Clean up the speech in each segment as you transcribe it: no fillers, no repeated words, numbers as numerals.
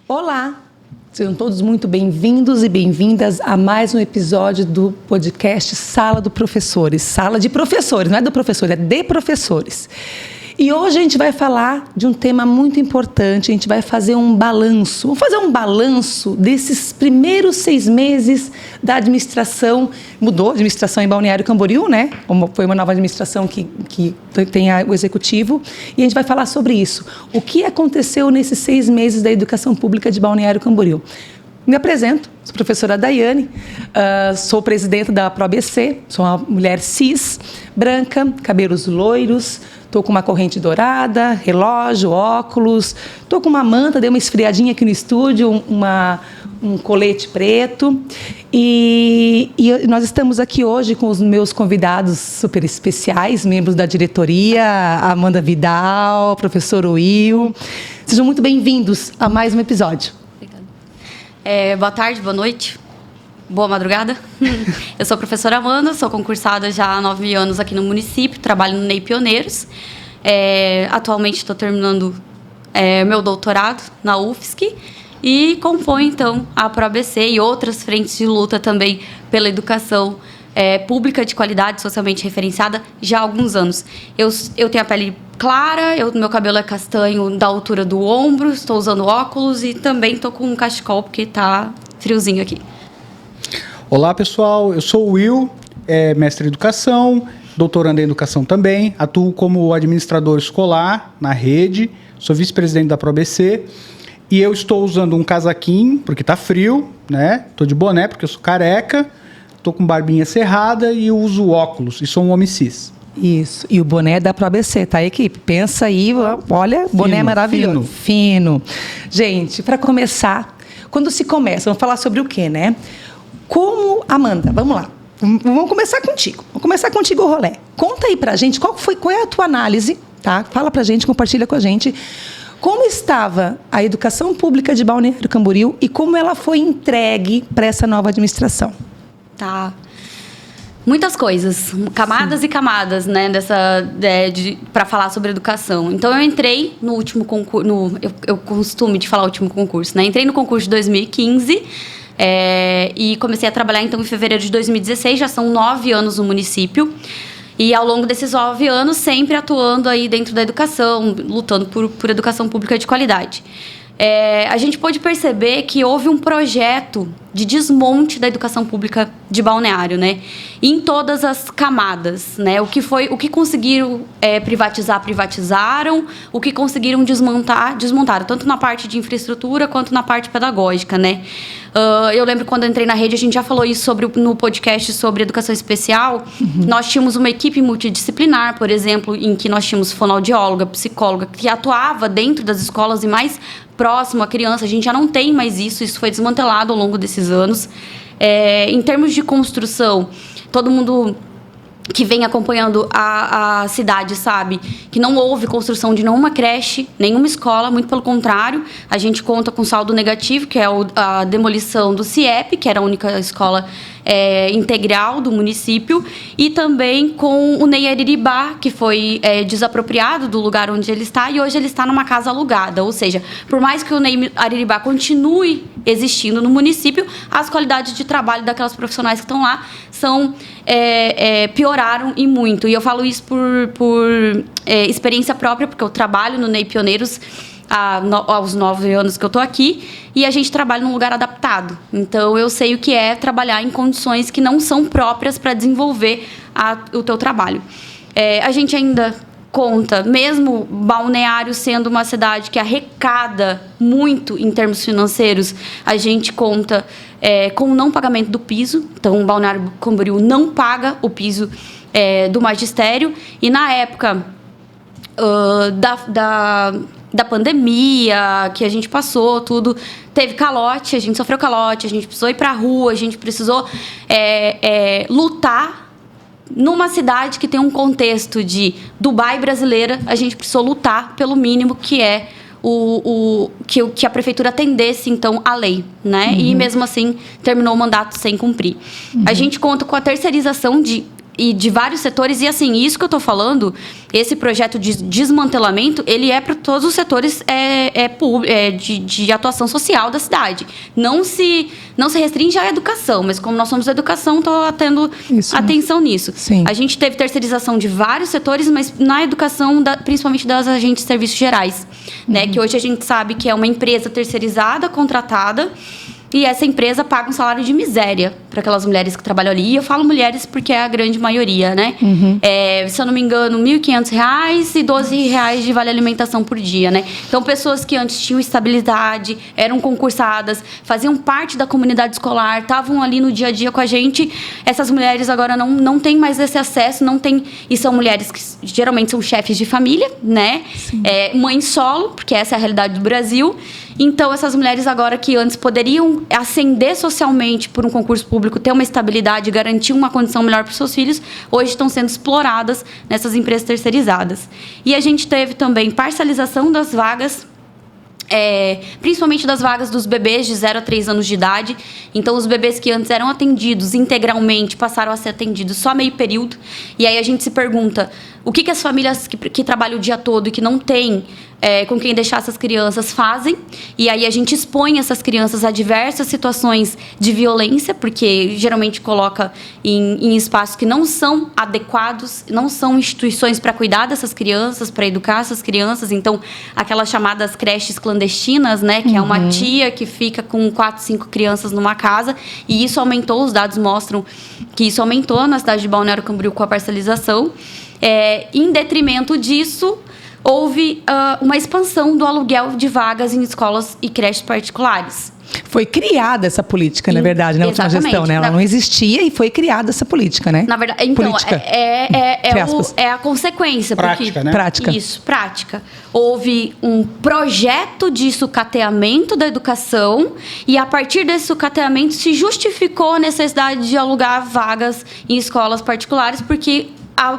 Olá, sejam todos muito bem-vindos e bem-vindas a mais um episódio do podcast Sala do Professores. Sala de professores, não é do professor, é de professores. E hoje a gente vai falar de um tema muito importante, a gente vai fazer um balanço. Vamos fazer um balanço desses primeiros 6 meses da administração. Mudou a administração em Balneário Camboriú, né? Foi uma nova administração que tem o executivo. E a gente vai falar sobre isso. O que aconteceu nesses 6 meses da educação pública de Balneário Camboriú? Me apresento, sou a professora Daiane, sou presidenta da ProABC, sou uma mulher cis, branca, cabelos loiros, estou com uma corrente dourada, relógio, óculos, estou com uma manta, dei uma esfriadinha aqui no estúdio, um colete preto. E nós estamos aqui hoje com os meus convidados super especiais, membros da diretoria, a Amanda Vidal, professor Will. Sejam muito bem-vindos a mais um episódio. Boa tarde, boa noite, boa madrugada. Eu sou a professora Amanda, sou concursada já há 9 anos aqui no município, trabalho no NEI Pioneiros. Atualmente estou terminando meu doutorado na UFSC e componho, então, a ProABC e outras frentes de luta também pela educação pública de qualidade, socialmente referenciada, já há alguns anos. Eu tenho a pele clara, meu cabelo é castanho da altura do ombro, estou usando óculos e também estou com um cachecol porque está friozinho aqui. Olá, pessoal. Eu sou o Will, mestre em educação, doutorando em educação também, atuo como administrador escolar na rede, sou vice-presidente da ProABC e eu estou usando um casaquinho porque está frio, né? Estou de boné porque eu sou careca, estou com barbinha cerrada e uso óculos e sou um homem cis. Isso, e o boné é da ProABC, tá, equipe? Pensa aí, olha, boné é maravilhoso. Fino. Gente, para começar, quando se começa, vamos falar sobre o quê, né? Como, Amanda, vamos lá, vamos começar contigo. Vamos começar contigo o rolê. Conta aí pra gente, qual é a tua análise, tá? Fala pra gente, compartilha com a gente. Como estava a educação pública de Balneário Camboriú e como ela foi entregue para essa nova administração? Tá. Muitas coisas, camadas Sim. e camadas, né, para falar sobre educação. Então, eu entrei no último concurso, eu costumo de falar último concurso, né? Entrei no concurso de 2015 e comecei a trabalhar, então, em fevereiro de 2016, já são 9 anos no município. E, ao longo desses 9 anos, sempre atuando aí dentro da educação, lutando por educação pública de qualidade. A gente pôde perceber que houve um projeto de desmonte da educação pública de Balneário, né? Em todas as camadas, né? O que conseguiram privatizar, privatizaram. O que conseguiram desmontar, desmontaram. Tanto na parte de infraestrutura quanto na parte pedagógica, né? Eu lembro quando eu entrei na rede, a gente já falou isso no podcast sobre educação especial. Uhum. Nós tínhamos uma equipe multidisciplinar, por exemplo, em que nós tínhamos fonoaudióloga, psicóloga, que atuava dentro das escolas e mais próximo à criança. A gente já não tem mais isso foi desmantelado ao longo desses anos. Em termos de construção, todo mundo que vem acompanhando a cidade sabe que não houve construção de nenhuma creche, nenhuma escola, muito pelo contrário, a gente conta com saldo negativo, que é a demolição do CIEP, que era a única escola integral do município, e também com o NEI Ariribá, que foi desapropriado do lugar onde ele está, e hoje ele está numa casa alugada, ou seja, por mais que o NEI Ariribá continue existindo no município, as qualidades de trabalho daquelas profissionais que estão lá pioraram e muito. E eu falo isso por experiência própria, porque eu trabalho no NEI Pioneiros aos 9 anos que eu estou aqui, e a gente trabalha num lugar adaptado. Então, eu sei o que é trabalhar em condições que não são próprias para desenvolver o teu trabalho. A gente ainda conta, mesmo Balneário sendo uma cidade que arrecada muito em termos financeiros, a gente conta com o não pagamento do piso. Então, Balneário Camboriú não paga o piso do magistério. E, na época da pandemia que a gente passou, tudo, teve calote, a gente sofreu calote, a gente precisou ir para a rua, a gente precisou lutar. Numa cidade que tem um contexto de Dubai brasileira, a gente precisou lutar pelo mínimo, que é que a prefeitura atendesse, então, a lei, né? Uhum. E, mesmo assim, terminou o mandato sem cumprir. Uhum. A gente conta com a terceirização de e de vários setores. E assim, isso que eu tô falando, esse projeto de desmantelamento, ele é para todos os setores de atuação social da cidade. Não se restringe à educação, mas como nós somos educação, estou tendo atenção nisso. Sim. A gente teve terceirização de vários setores, mas na educação, principalmente das agentes de serviços gerais, né? Que hoje a gente sabe que é uma empresa terceirizada, contratada, e essa empresa paga um salário de miséria para aquelas mulheres que trabalham ali. E eu falo mulheres porque é a grande maioria, né? Se eu não me engano, R$ 1.500 e R$ 12 de vale alimentação por dia, né? Então, pessoas que antes tinham estabilidade, eram concursadas, faziam parte da comunidade escolar, estavam ali no dia a dia com a gente. Essas mulheres agora não têm mais esse acesso, não têm... E são mulheres que geralmente são chefes de família, né? Mães solo, porque essa é a realidade do Brasil. Então, essas mulheres agora que antes poderiam ascender socialmente por um concurso público, ter uma estabilidade, garantir uma condição melhor para os seus filhos, hoje estão sendo exploradas nessas empresas terceirizadas. E a gente teve também parcialização das vagas, principalmente das vagas dos bebês de 0 a 3 anos de idade. Então, os bebês que antes eram atendidos integralmente passaram a ser atendidos só meio período. E aí a gente se pergunta, o que as famílias que trabalham o dia todo e que não têm com quem deixar essas crianças fazem? E aí a gente expõe essas crianças a diversas situações de violência, porque geralmente coloca em espaços que não são adequados, não são instituições para cuidar dessas crianças, para educar essas crianças. Então, aquelas chamadas creches clandestinas, né? Que é uma tia que fica com 4, 5 crianças numa casa. E isso aumentou, os dados mostram que isso aumentou na cidade de Balneário Camboriú com a parcialização. Em detrimento disso, houve uma expansão do aluguel de vagas em escolas e creches particulares. Foi criada essa política, na verdade, na última gestão, né? Ela não existia e foi criada essa política, né? Na verdade, então, política. É a consequência. Prática, porque, né? Prática. Isso, prática. Houve um projeto de sucateamento da educação e, a partir desse sucateamento, se justificou a necessidade de alugar vagas em escolas particulares, porque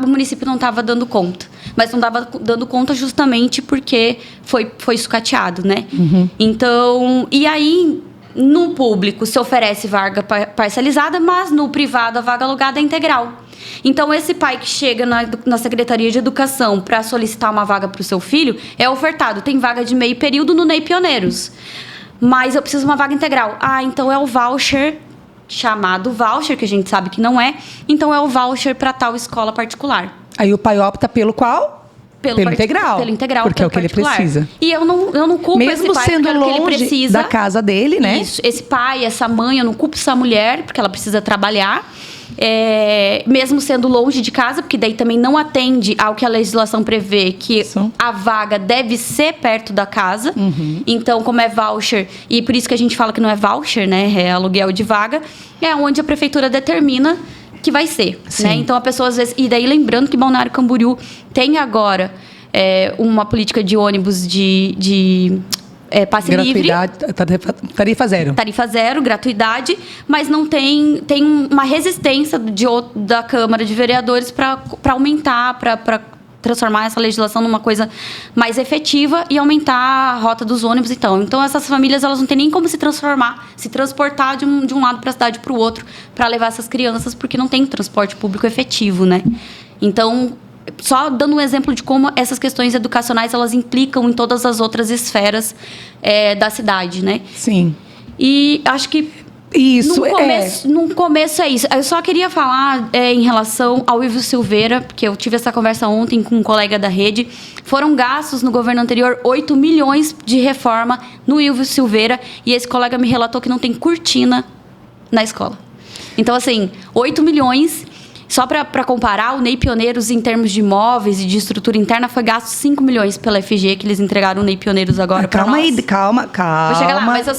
o município não estava dando conta. Mas não estava dando conta justamente porque foi sucateado, né? Então, e aí, no público se oferece vaga parcializada, mas no privado a vaga alugada é integral. Então, esse pai que chega na Secretaria de Educação para solicitar uma vaga para o seu filho, é ofertado. Tem vaga de meio período no NEI Pioneiros. Mas eu preciso de uma vaga integral. então é o voucher, chamado voucher, que a gente sabe que não é. Então, é o voucher para tal escola particular. Aí o pai opta pelo qual? Pelo integral. Pelo integral, porque é o que particular. Ele precisa. E eu não culpo mesmo esse pai sendo porque longe ele precisa da casa dele, né? Isso. Esse pai, essa mãe, eu não culpo essa mulher, porque ela precisa trabalhar. Mesmo sendo longe de casa, porque daí também não atende ao que a legislação prevê, que a vaga deve ser perto da casa. Então, como é voucher, e por isso que a gente fala que não é voucher, né? É aluguel de vaga, é onde a prefeitura determina que vai ser, né? Então, a pessoa às vezes... E daí, lembrando que Balneário Camboriú tem agora uma política de ônibus de passe livre. Tarifa zero. Tarifa zero, gratuidade, mas não tem uma resistência da Câmara de Vereadores para aumentar, para transformar essa legislação numa coisa mais efetiva e aumentar a rota dos ônibus e tal. Então, essas famílias, elas não têm nem como se transportar de um lado para a cidade para o outro para levar essas crianças, porque não tem transporte público efetivo, né? Então, só dando um exemplo de como essas questões educacionais, elas implicam em todas as outras esferas da cidade, né? Sim. E acho que no começo é isso. Eu só queria falar em relação ao Ilvio Silveira, porque eu tive essa conversa ontem com um colega da rede. Foram gastos no governo anterior 8 milhões de reforma no Ilvio Silveira, e esse colega me relatou que não tem cortina na escola. Então, assim, 8 milhões... Só para comparar, o NEI Pioneiros, em termos de imóveis e de estrutura interna, foi gasto 5 milhões pela FG, que eles entregaram o NEI Pioneiros agora para nós. Calma. Vou chegar lá, mas eu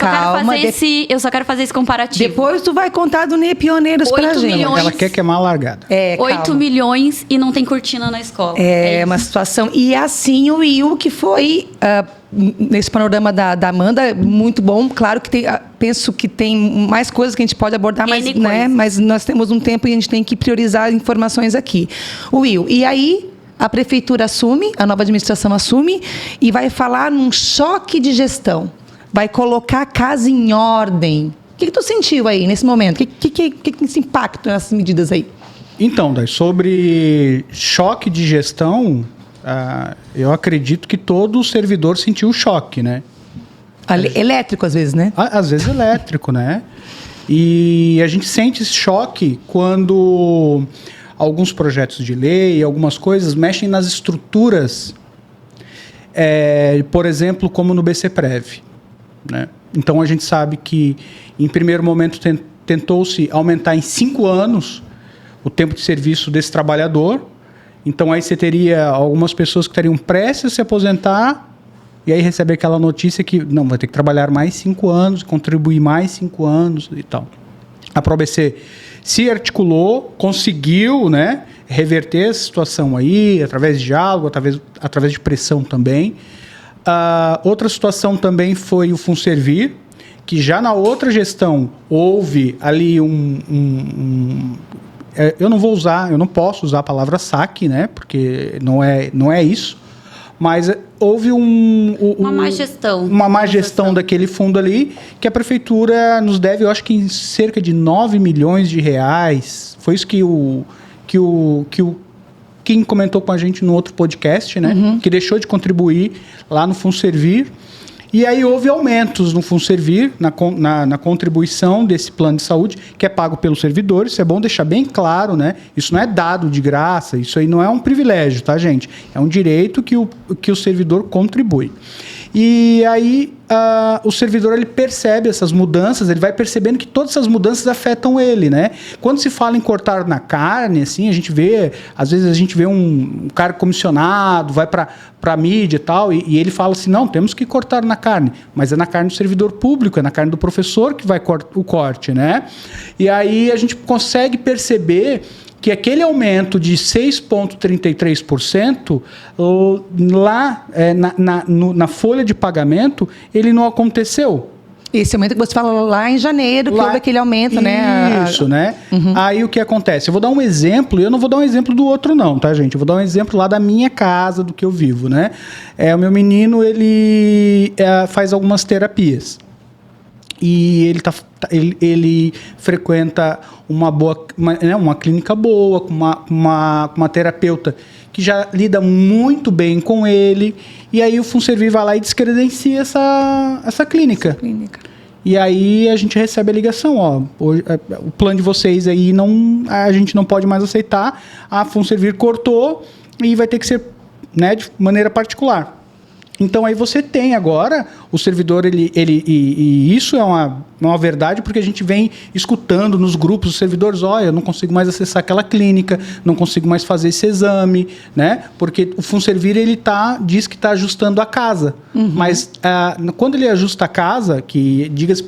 só quero fazer esse comparativo. Depois tu vai contar do NEI Pioneiros pra gente. Ela quer queimar a largada. 8 milhões e não tem cortina na escola. É uma situação... E assim o Will, que foi... nesse panorama da Amanda, muito bom. Claro que penso que tem mais coisas que a gente pode abordar, mas nós temos um tempo e a gente tem que priorizar informações aqui. Will, e aí a prefeitura assume, a nova administração assume e vai falar num choque de gestão. Vai colocar a casa em ordem. O que tu sentiu aí nesse momento? O que esse impacto nessas medidas aí? Então, Dai, sobre choque de gestão, eu acredito que todo servidor sentiu o choque, né? Elétrico, às vezes, né? Às vezes elétrico, né? E a gente sente esse choque quando alguns projetos de lei, algumas coisas mexem nas estruturas, por exemplo, como no BCPrev, né? Então, a gente sabe que, em primeiro momento, tentou-se aumentar em 5 anos o tempo de serviço desse trabalhador. Então, aí você teria algumas pessoas que estariam prestes a se aposentar e aí recebe aquela notícia que não, vai ter que trabalhar mais 5 anos, contribuir mais 5 anos e tal. A ProABC se articulou, conseguiu, né, reverter essa situação aí, através de diálogo, através de pressão também. Outra situação também foi o FUNSERVIR, que já na outra gestão houve ali eu não posso usar a palavra saque, né? Porque não é isso. Mas houve uma má gestão. Uma má gestão daquele fundo ali, que a prefeitura nos deve, eu acho que em cerca de 9 milhões de reais. Foi isso que quem comentou com a gente no outro podcast, né? Uhum. Que deixou de contribuir lá no FUNSERVIR. E aí houve aumentos no FUNSERVIR, na contribuição desse plano de saúde, que é pago pelos servidores. Isso é bom deixar bem claro, né? Isso não é dado de graça, isso aí não é um privilégio, tá, gente? É um direito que o servidor contribui. E aí o servidor ele percebe essas mudanças, ele vai percebendo que todas essas mudanças afetam ele, né? Quando se fala em cortar na carne, assim, às vezes a gente vê um cara comissionado, vai para a mídia e tal, e ele fala assim, não, temos que cortar na carne, mas é na carne do servidor público, é na carne do professor que vai o corte, né? E aí a gente consegue perceber que aquele aumento de 6,33% lá na folha de pagamento, ele não aconteceu. Esse aumento que você fala lá em janeiro, que houve aquele aumento, né? Isso, né? Uhum. Aí o que acontece? Eu vou dar um exemplo, e eu não vou dar um exemplo do outro não, tá, gente? Eu vou dar um exemplo lá da minha casa, do que eu vivo, né? O meu menino, ele faz algumas terapias. E ele frequenta uma clínica boa, com uma terapeuta que já lida muito bem com ele. E aí o FUNSERVIR vai lá e descredencia essa clínica. E aí a gente recebe a ligação, o plano de vocês aí a gente não pode mais aceitar, a FUNSERVIR cortou e vai ter que ser, né, de maneira particular. Então, aí você tem agora, o servidor, e isso é uma verdade, porque a gente vem escutando nos grupos dos servidores, eu não consigo mais acessar aquela clínica, não consigo mais fazer esse exame, né? Porque o FUNSERVIR, diz que está ajustando a casa. Uhum. Mas, quando ele ajusta a casa, que, diga-se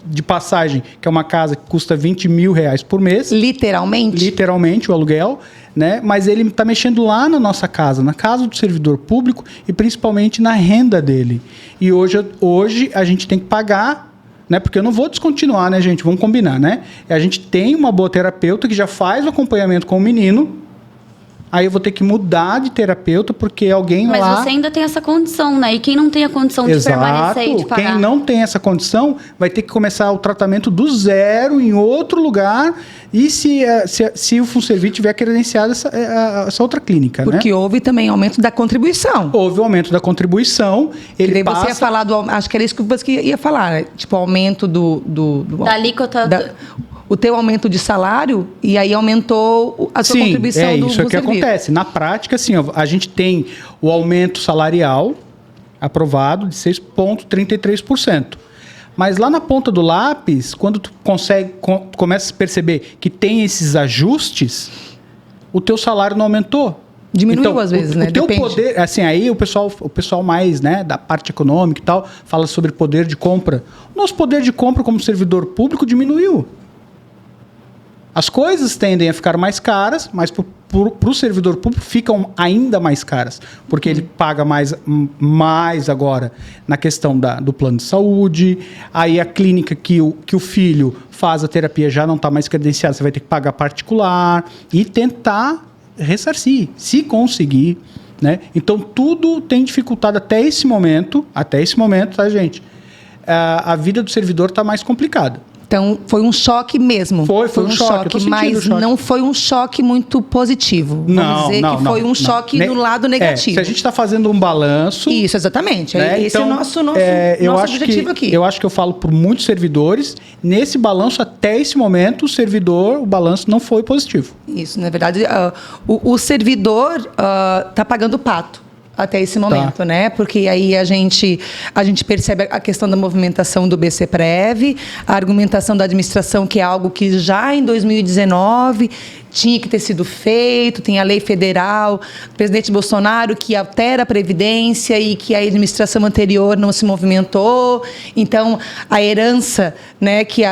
de passagem, que é uma casa que custa R$20 mil por mês. Literalmente? Literalmente, o aluguel, né? Mas ele está mexendo lá na nossa casa, na casa do servidor público e principalmente na renda dele. E hoje a gente tem que pagar, né? Porque eu não vou descontinuar, né, gente? Vamos combinar, né? A gente tem uma boa terapeuta que já faz o acompanhamento com o menino. Aí eu vou ter que mudar de terapeuta porque alguém lá... Mas você ainda tem essa condição, né? E quem não tem a condição de permanecer e de pagar? Quem não tem essa condição vai ter que começar o tratamento do zero em outro lugar e se o FUNSERVIR tiver credenciado essa outra clínica, porque, né? Houve também aumento da contribuição. Houve o aumento da contribuição. Você ia falar acho que era isso que você ia falar, né? Tipo, aumento da alíquota... O teu aumento de salário e aí aumentou a sua contribuição do isso é o que acontece. Na prática, assim, a gente tem o aumento salarial aprovado de 6,33%. Mas lá na ponta do lápis, quando tu começa a perceber que tem esses ajustes, o teu salário não aumentou. Diminuiu então, às vezes, né? O teu poder, assim, aí o pessoal mais, né, da parte econômica e tal, fala sobre poder de compra. O nosso poder de compra como servidor público diminuiu. As coisas tendem a ficar mais caras, mas para o servidor público ficam ainda mais caras, porque ele paga mais agora na questão do plano de saúde, aí a clínica que o filho faz a terapia já não está mais credenciada, você vai ter que pagar particular e tentar ressarcir, se conseguir, né? Então, tudo tem dificultado até esse momento, tá, gente? A vida do servidor está mais complicada. Então, foi um choque mesmo. Foi um choque. Eu tô sentindo mas o choque. não foi um choque muito positivo. Vamos dizer que foi um choque no lado negativo. Se a gente está fazendo um balanço... Isso, exatamente. Né? Esse então, é o nosso objetivo aqui. Eu acho que eu falo por muitos servidores. Nesse balanço, até esse momento, o balanço não foi positivo. Isso, na verdade, o servidor está pagando o pato. Até esse momento, né? Porque aí a gente percebe a questão da movimentação do BCPrev, a argumentação da administração, que é algo que já em 2019 tinha que ter sido feito, tem a lei federal, o presidente Bolsonaro que altera a Previdência e que a administração anterior não se movimentou. Então, a herança, né, que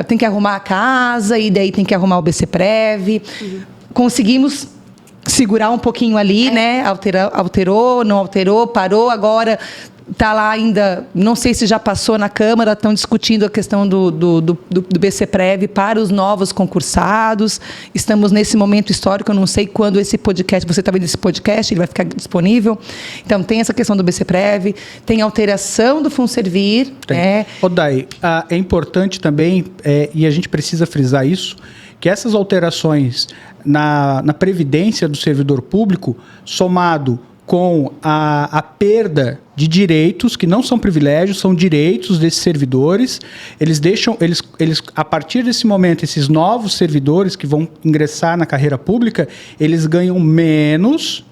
tem que arrumar a casa e daí tem que arrumar o BCPrev. Conseguimos segurar um pouquinho ali, né? Alterou, não alterou, parou, agora está lá ainda, não sei se já passou na Câmara, estão discutindo a questão do BCPrev para os novos concursados. Estamos nesse momento histórico, eu não sei quando esse podcast, você está vendo esse podcast, ele vai ficar disponível. Então, tem essa questão do BCPrev, tem alteração do Funservir. Né? Dai, é importante também, e a gente precisa frisar isso, que essas alterações na Previdência do servidor público, somado com a perda de direitos, que não são privilégios, são direitos desses servidores, eles a partir desse momento, esses novos servidores que vão ingressar na carreira pública, eles ganham menos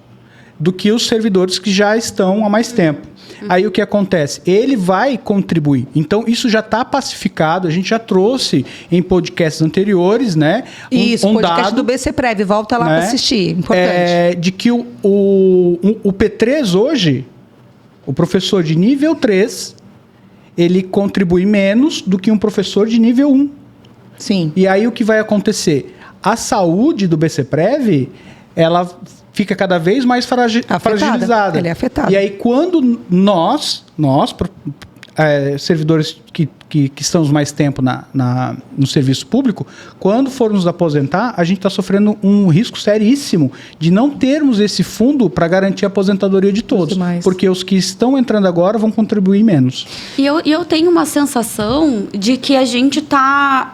do que os servidores que já estão há mais tempo. Aí o que acontece? Ele vai contribuir. Então, isso já está pacificado. A gente já trouxe em podcasts anteriores, né? Isso, podcast do BCPrev. Volta lá, né, para assistir. Importante. De que o P3 hoje, o professor de nível 3, ele contribui menos do que um professor de nível 1. Sim. E aí o que vai acontecer? A saúde do BCPrev, ela fica cada vez mais fragilizada. Ele é afetado. E aí, quando nós servidores que estamos mais tempo no serviço público, quando for nos aposentar, a gente está sofrendo um risco seríssimo de não termos esse fundo para garantir a aposentadoria de todos. Porque os que estão entrando agora vão contribuir menos. E eu tenho uma sensação de que a gente está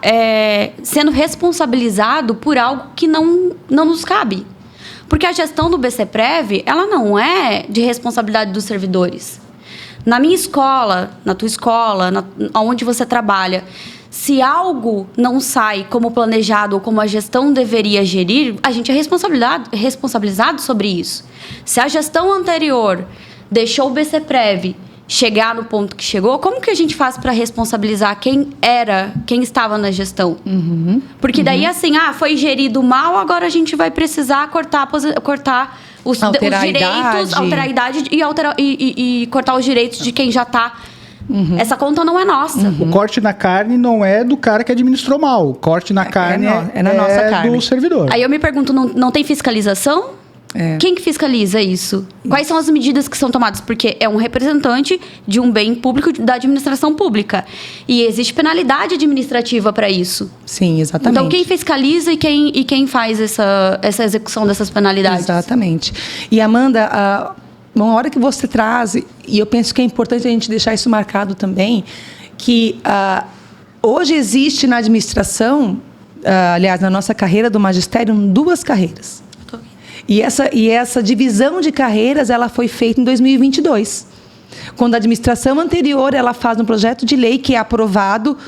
sendo responsabilizado por algo que não nos cabe. Porque a gestão do BCPrev, ela não é de responsabilidade dos servidores. Na minha escola, na tua escola, onde você trabalha, se algo não sai como planejado ou como a gestão deveria gerir, a gente é responsabilizado sobre isso. Se a gestão anterior deixou o BCPrev chegar no ponto que chegou, como que a gente faz para responsabilizar quem estava na gestão? Porque daí, assim, foi gerido mal, agora a gente vai precisar cortar os direitos, alterar a idade e cortar os direitos de quem já está. Essa conta não é nossa. O corte na carne não é do cara que administrou mal. O corte na carne é na nossa carne. Do servidor. Aí eu me pergunto, não tem fiscalização? Quem que fiscaliza isso? Quais são as medidas que são tomadas? Porque é um representante de um bem público da administração pública. E existe penalidade administrativa para isso. Sim, exatamente. Então, quem fiscaliza e quem faz essa execução dessas penalidades? Exatamente. E, Amanda, uma hora que você traz, e eu penso que é importante a gente deixar isso marcado também, que hoje existe na administração, aliás, na nossa carreira do magistério, 2 carreiras. E essa divisão de carreiras, ela foi feita em 2022. Quando a administração anterior, ela faz um projeto de lei que é aprovado,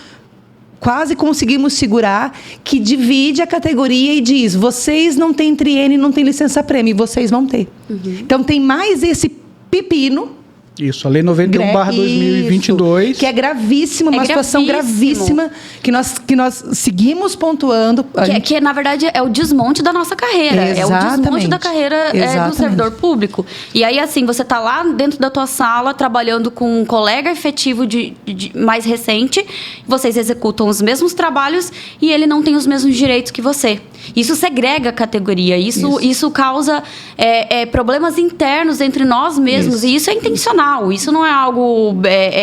quase conseguimos segurar, que divide a categoria e diz, vocês não têm triênio, não têm licença-prêmio, vocês vão ter. Então, tem mais esse pepino. Isso, a Lei 91/2022. Que é gravíssima, uma situação gravíssima, que nós seguimos pontuando. Que, na verdade, é o desmonte da nossa carreira. Exatamente. É o desmonte da carreira do servidor público. E aí, assim, você está lá dentro da tua sala, trabalhando com um colega efetivo mais recente, vocês executam os mesmos trabalhos e ele não tem os mesmos direitos que você. Isso segrega a categoria, isso causa problemas internos entre nós mesmos, e isso é intencional. Isso não é algo...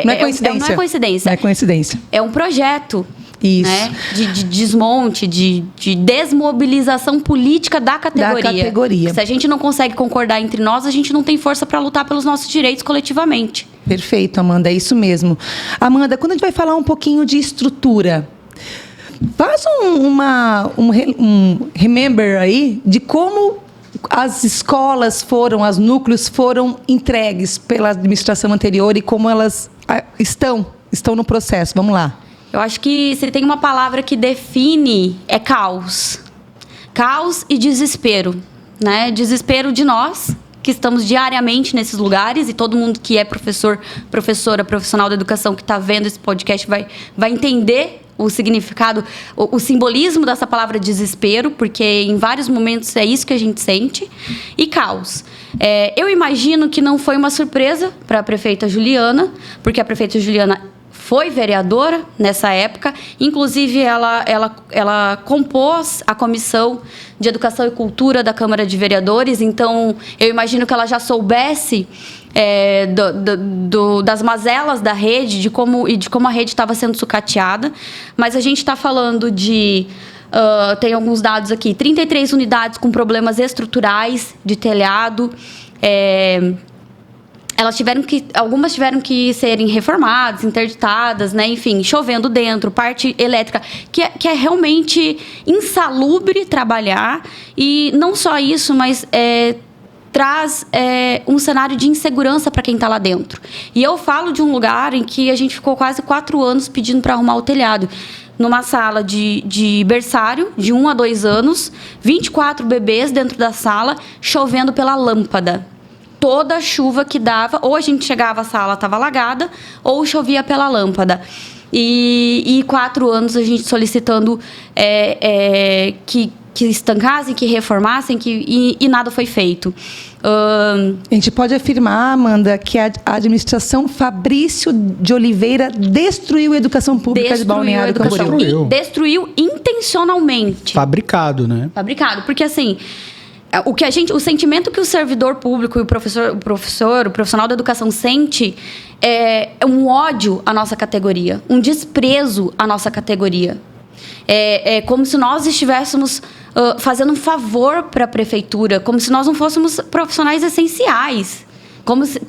Não é coincidência. Não é coincidência. Não é coincidência. É um projeto. Isso. Né? De desmonte, de desmobilização política da categoria. Se a gente não consegue concordar entre nós, a gente não tem força para lutar pelos nossos direitos coletivamente. Perfeito, Amanda, é isso mesmo. Amanda, quando a gente vai falar um pouquinho de estrutura, Faz um remember aí de como as escolas os núcleos foram entregues pela administração anterior e como elas estão no processo. Vamos lá. Eu acho que se tem uma palavra que define, é caos. Caos e desespero, né? Desespero de nós, que estamos diariamente nesses lugares, e todo mundo que é professor, professora, profissional da educação que está vendo esse podcast vai entender o significado, o simbolismo dessa palavra desespero, porque em vários momentos é isso que a gente sente, e caos. Eu imagino que não foi uma surpresa para a prefeita Juliana, porque a prefeita Juliana foi vereadora nessa época, inclusive ela compôs a Comissão de Educação e Cultura da Câmara de Vereadores, então eu imagino que ela já soubesse das mazelas da rede, de como a rede estava sendo sucateada, mas a gente está falando de... tem alguns dados aqui, 33 unidades com problemas estruturais de telhado, algumas tiveram que serem reformadas, interditadas, né? Enfim, chovendo dentro, parte elétrica, que é realmente insalubre trabalhar. E não só isso, mas traz um cenário de insegurança para quem está lá dentro. E eu falo de um lugar em que a gente ficou quase 4 anos pedindo para arrumar o telhado. Numa sala de berçário, de 1 a 2 anos, 24 bebês dentro da sala, chovendo pela lâmpada. Toda chuva que dava, ou a gente chegava, a sala estava alagada, ou chovia pela lâmpada. E 4 anos a gente solicitando que estancassem, que reformassem, e nada foi feito. A gente pode afirmar, Amanda, que a administração Fabrício de Oliveira destruiu a educação pública de Balneário Camboriú. Destruiu intencionalmente. Fabricado, né? Fabricado, porque assim... O sentimento que o servidor público e o profissional da educação sente é um ódio à nossa categoria, um desprezo à nossa categoria. É como se nós estivéssemos fazendo um favor para a prefeitura, como se nós não fôssemos profissionais essenciais. Como se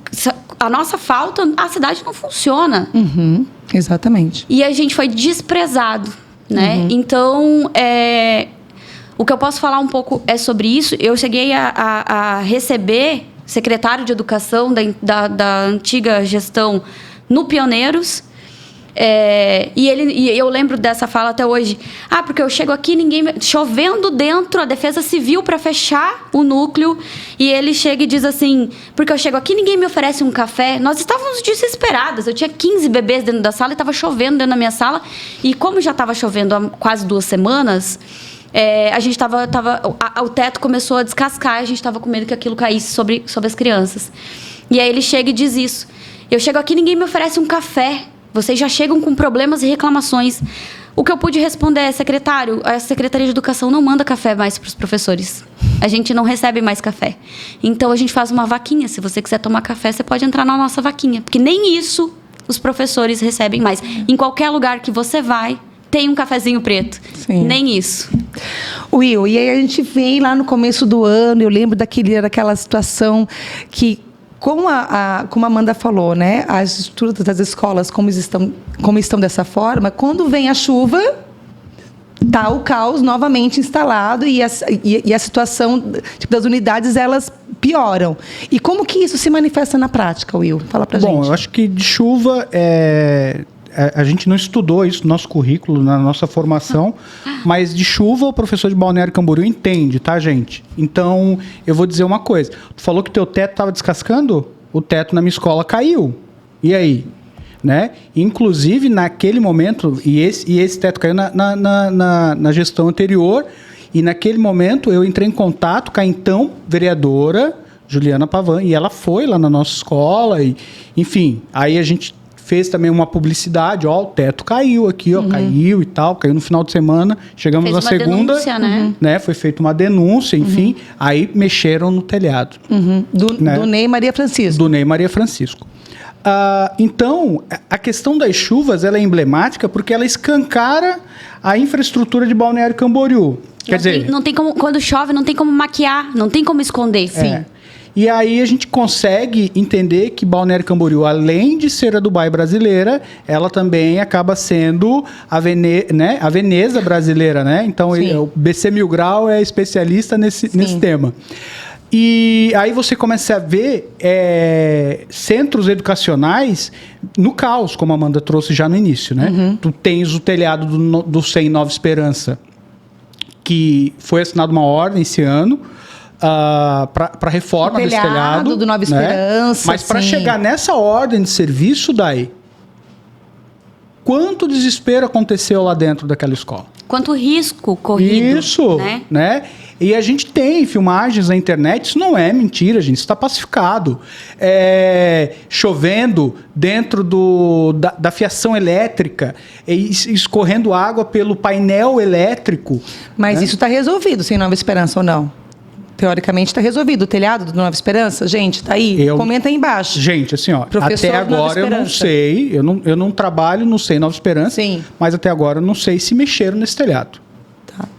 a nossa falta, a cidade não funciona. Uhum, exatamente. E a gente foi desprezado, né? Uhum. Então, o que eu posso falar um pouco é sobre isso. Eu cheguei a receber secretário de educação da antiga gestão no Pioneiros. E eu lembro dessa fala até hoje. Porque eu chego aqui, chovendo dentro, a Defesa Civil para fechar o núcleo. E ele chega e diz assim, porque eu chego aqui, ninguém me oferece um café. Nós estávamos desesperadas. Eu tinha 15 bebês dentro da sala e estava chovendo dentro da minha sala. E como já estava chovendo há quase 2 semanas... a gente o teto começou a descascar, a gente estava com medo que aquilo caísse sobre as crianças. E aí ele chega e diz isso. Eu chego aqui, ninguém me oferece um café. Vocês já chegam com problemas e reclamações. O que eu pude responder é, secretário, a Secretaria de Educação não manda café mais para os professores. A gente não recebe mais café. Então, a gente faz uma vaquinha. Se você quiser tomar café, você pode entrar na nossa vaquinha. Porque nem isso os professores recebem mais. Em qualquer lugar que você vai, tem um cafezinho preto. Sim. Nem isso. Will, e aí a gente vem lá no começo do ano, eu lembro daquela situação que, como a Amanda falou, né, as estruturas das escolas, como estão dessa forma, quando vem a chuva, tá o caos novamente instalado e a situação das unidades, elas pioram. E como que isso se manifesta na prática, Will? Fala pra gente. Bom, eu acho que de chuva a gente não estudou isso no nosso currículo, na nossa formação, mas de chuva o professor de Balneário Camboriú entende, tá, gente? Então, eu vou dizer uma coisa. Tu falou que teu teto estava descascando? O teto na minha escola caiu. E aí? Né? Inclusive, naquele momento, e esse teto caiu na gestão anterior, e naquele momento eu entrei em contato com a então vereadora Juliana Pavan, e ela foi lá na nossa escola, e, enfim, aí a gente fez também uma publicidade, o teto caiu aqui, caiu e tal, caiu no final de semana, chegamos na segunda, denúncia, né? Foi feita uma denúncia, enfim, aí mexeram no telhado. Do Ney Maria Francisco. Do Ney Maria Francisco. Então, a questão das chuvas, ela é emblemática porque ela escancara a infraestrutura de Balneário Camboriú. Quer dizer, não tem como, quando chove, não tem como maquiar, não tem como esconder. Sim. E aí a gente consegue entender que Balneário Camboriú, além de ser a Dubai brasileira, ela também acaba sendo a Veneza brasileira, né? Então o BC Mil Grau é especialista nesse tema. E aí você começa a ver centros educacionais no caos, como a Amanda trouxe já no início, né? Tu tens o telhado do SEM Nova Esperança, que foi assinada uma ordem esse ano para reforma desse telhado. Do Nova Esperança. Mas para chegar nessa ordem de serviço, daí, quanto desespero aconteceu lá dentro daquela escola? Quanto risco corrido. Isso, né? E a gente tem filmagens na internet, isso não é mentira, gente, isso está pacificado. Chovendo dentro da fiação elétrica, escorrendo água pelo painel elétrico. Mas isso está resolvido, sem Nova Esperança ou não? Teoricamente está resolvido. O telhado do Nova Esperança, gente, tá aí? Comenta aí embaixo. Gente, assim, ó, Professor até agora eu não sei, eu não trabalho no SEM Nova Esperança, mas até agora eu não sei se mexeram nesse telhado.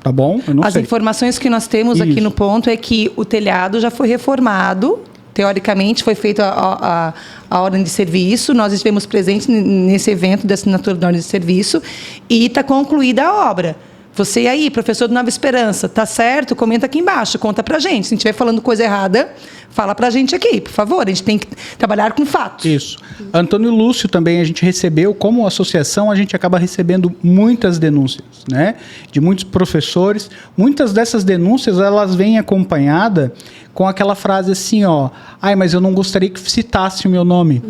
Tá bom? Eu não sei. As informações que nós temos aqui no ponto é que o telhado já foi reformado. Teoricamente, foi feita a ordem de serviço. Nós estivemos presentes nesse evento de assinatura da ordem de serviço e está concluída a obra. Você aí, professor do Nova Esperança, tá certo? Comenta aqui embaixo, conta pra gente. Se estiver falando coisa errada, fala pra gente aqui, por favor. A gente tem que trabalhar com fatos. Isso. Antônio Lúcio também a gente recebeu, como associação, a gente acaba recebendo muitas denúncias, né? De muitos professores. Muitas dessas denúncias, elas vêm acompanhadas com aquela frase assim, ó, mas eu não gostaria que citasse o meu nome.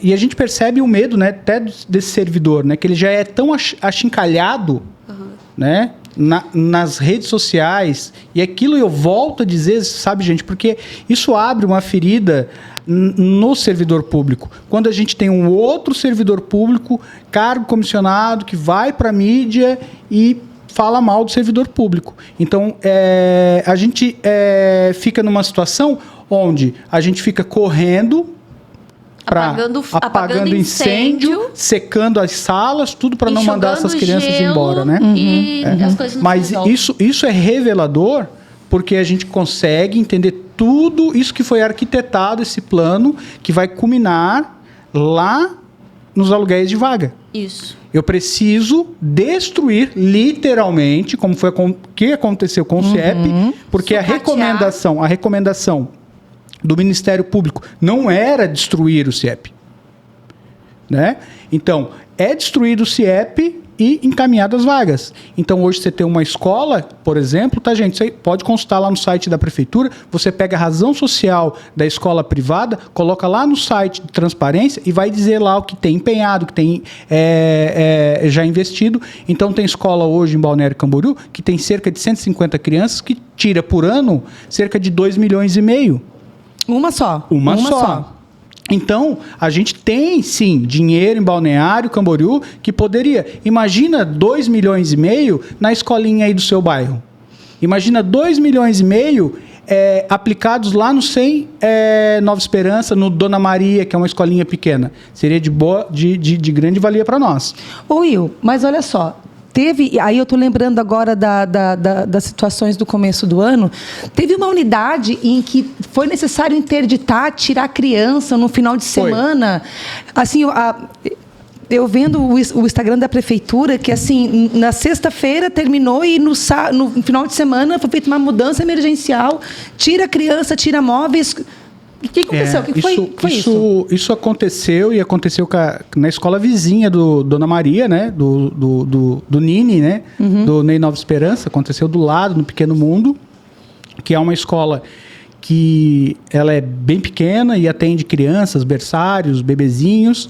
E a gente percebe o medo, né, até desse servidor, né, que ele já é tão achincalhado, né, nas redes sociais, e aquilo eu volto a dizer, sabe, gente, porque isso abre uma ferida no servidor público. Quando a gente tem um outro servidor público, cargo comissionado, que vai para a mídia e fala mal do servidor público. Então, a gente fica numa situação onde a gente fica correndo, apagando incêndio, secando as salas, tudo para não mandar essas crianças embora, né? E as coisas não Mas isso é revelador, porque a gente consegue entender tudo isso que foi arquitetado, esse plano que vai culminar lá nos aluguéis de vaga. Isso. Eu preciso destruir literalmente, como foi que aconteceu com o CIEP, porque a recomendação do Ministério Público não era destruir o CIEP, né? Então, é destruir o CIEP e encaminhar as vagas. Então, hoje você tem uma escola, por exemplo, tá, gente? Você pode consultar lá no site da prefeitura, você pega a razão social da escola privada, coloca lá no site de transparência e vai dizer lá o que tem empenhado, que tem já investido. Então, tem escola hoje em Balneário Camboriú que tem cerca de 150 crianças que tira por ano cerca de 2,5 milhões. Uma só. Uma só. Então, a gente tem, sim, dinheiro em Balneário Camboriú que poderia. Imagina 2,5 milhões na escolinha aí do seu bairro. Imagina 2,5 milhões aplicados lá no SEM Nova Esperança, no Dona Maria, que é uma escolinha pequena. Seria de grande valia para nós. Ô, Will, mas olha só. Aí eu estou lembrando agora das situações do começo do ano. Teve uma unidade em que foi necessário interditar, tirar a criança no final de semana. Assim, eu vendo o Instagram da prefeitura, que assim, na sexta-feira terminou e no final de semana foi feita uma mudança emergencial. Tira a criança, tira móveis. O que aconteceu? O que foi isso? Isso aconteceu e aconteceu na escola vizinha do Dona Maria, né? Do Nini, né? Do Ney Nova Esperança. Aconteceu do lado, no Pequeno Mundo, que é uma escola que ela é bem pequena e atende crianças, berçários, bebezinhos.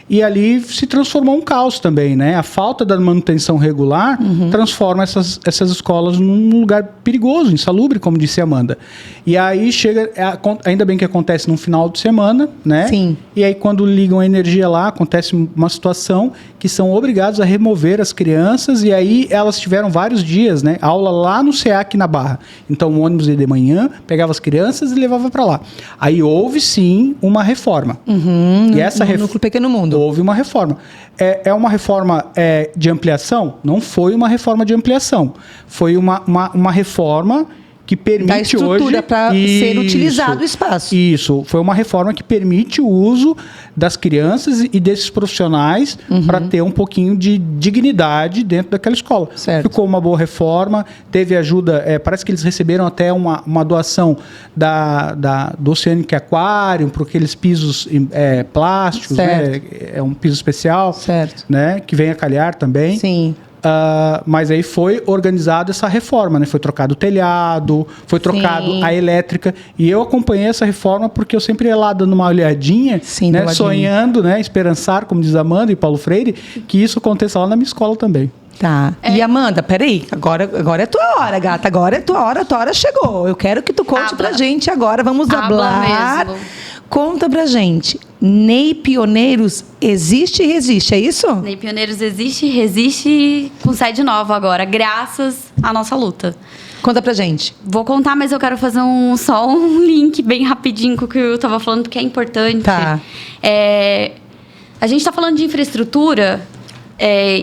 E ali se transformou um caos também, né? A falta da manutenção regular transforma essas escolas num lugar perigoso, insalubre, como disse a Amanda. E aí ainda bem que acontece no final de semana, né? Sim. E aí quando ligam a energia lá, acontece uma situação que são obrigados a remover as crianças e aí elas tiveram vários dias, né? Aula lá no SEAC na Barra. Então o ônibus ia de manhã, pegava as crianças e levava para lá. Aí houve sim uma reforma. E essa no Pequeno Mundo. Houve uma reforma. É uma reforma de ampliação? Não foi uma reforma de ampliação. Foi uma reforma que permite da estrutura hoje... para ser utilizado o espaço. Isso, foi uma reforma que permite o uso das crianças e desses profissionais para ter um pouquinho de dignidade dentro daquela escola. Certo. Ficou uma boa reforma, teve ajuda, parece que eles receberam até uma doação do Oceanic Aquarium para aqueles pisos plásticos, né? É um piso especial, Certo. né? Que vem a calhar também. Sim. Mas aí foi organizada essa reforma, né? Foi trocado o telhado, foi trocado a elétrica. E eu acompanhei essa reforma porque eu sempre ia lá dando uma olhadinha, Sim, né? Sonhando, né? Esperançar, como diz Amanda e Paulo Freire, que isso aconteça lá na minha escola também. Tá. E Amanda, peraí, agora é tua hora, gata. Agora é tua hora chegou. Eu quero que tu conte pra gente agora. Vamos hablar. Mesmo. Conta pra gente. Ney Pioneiros existe e resiste, é isso? Ney Pioneiros existe e resiste com sede nova agora, graças à nossa luta. Conta pra gente. Vou contar, mas eu quero fazer só um link bem rapidinho com o que eu estava falando, porque é importante. Tá. A gente está falando de infraestrutura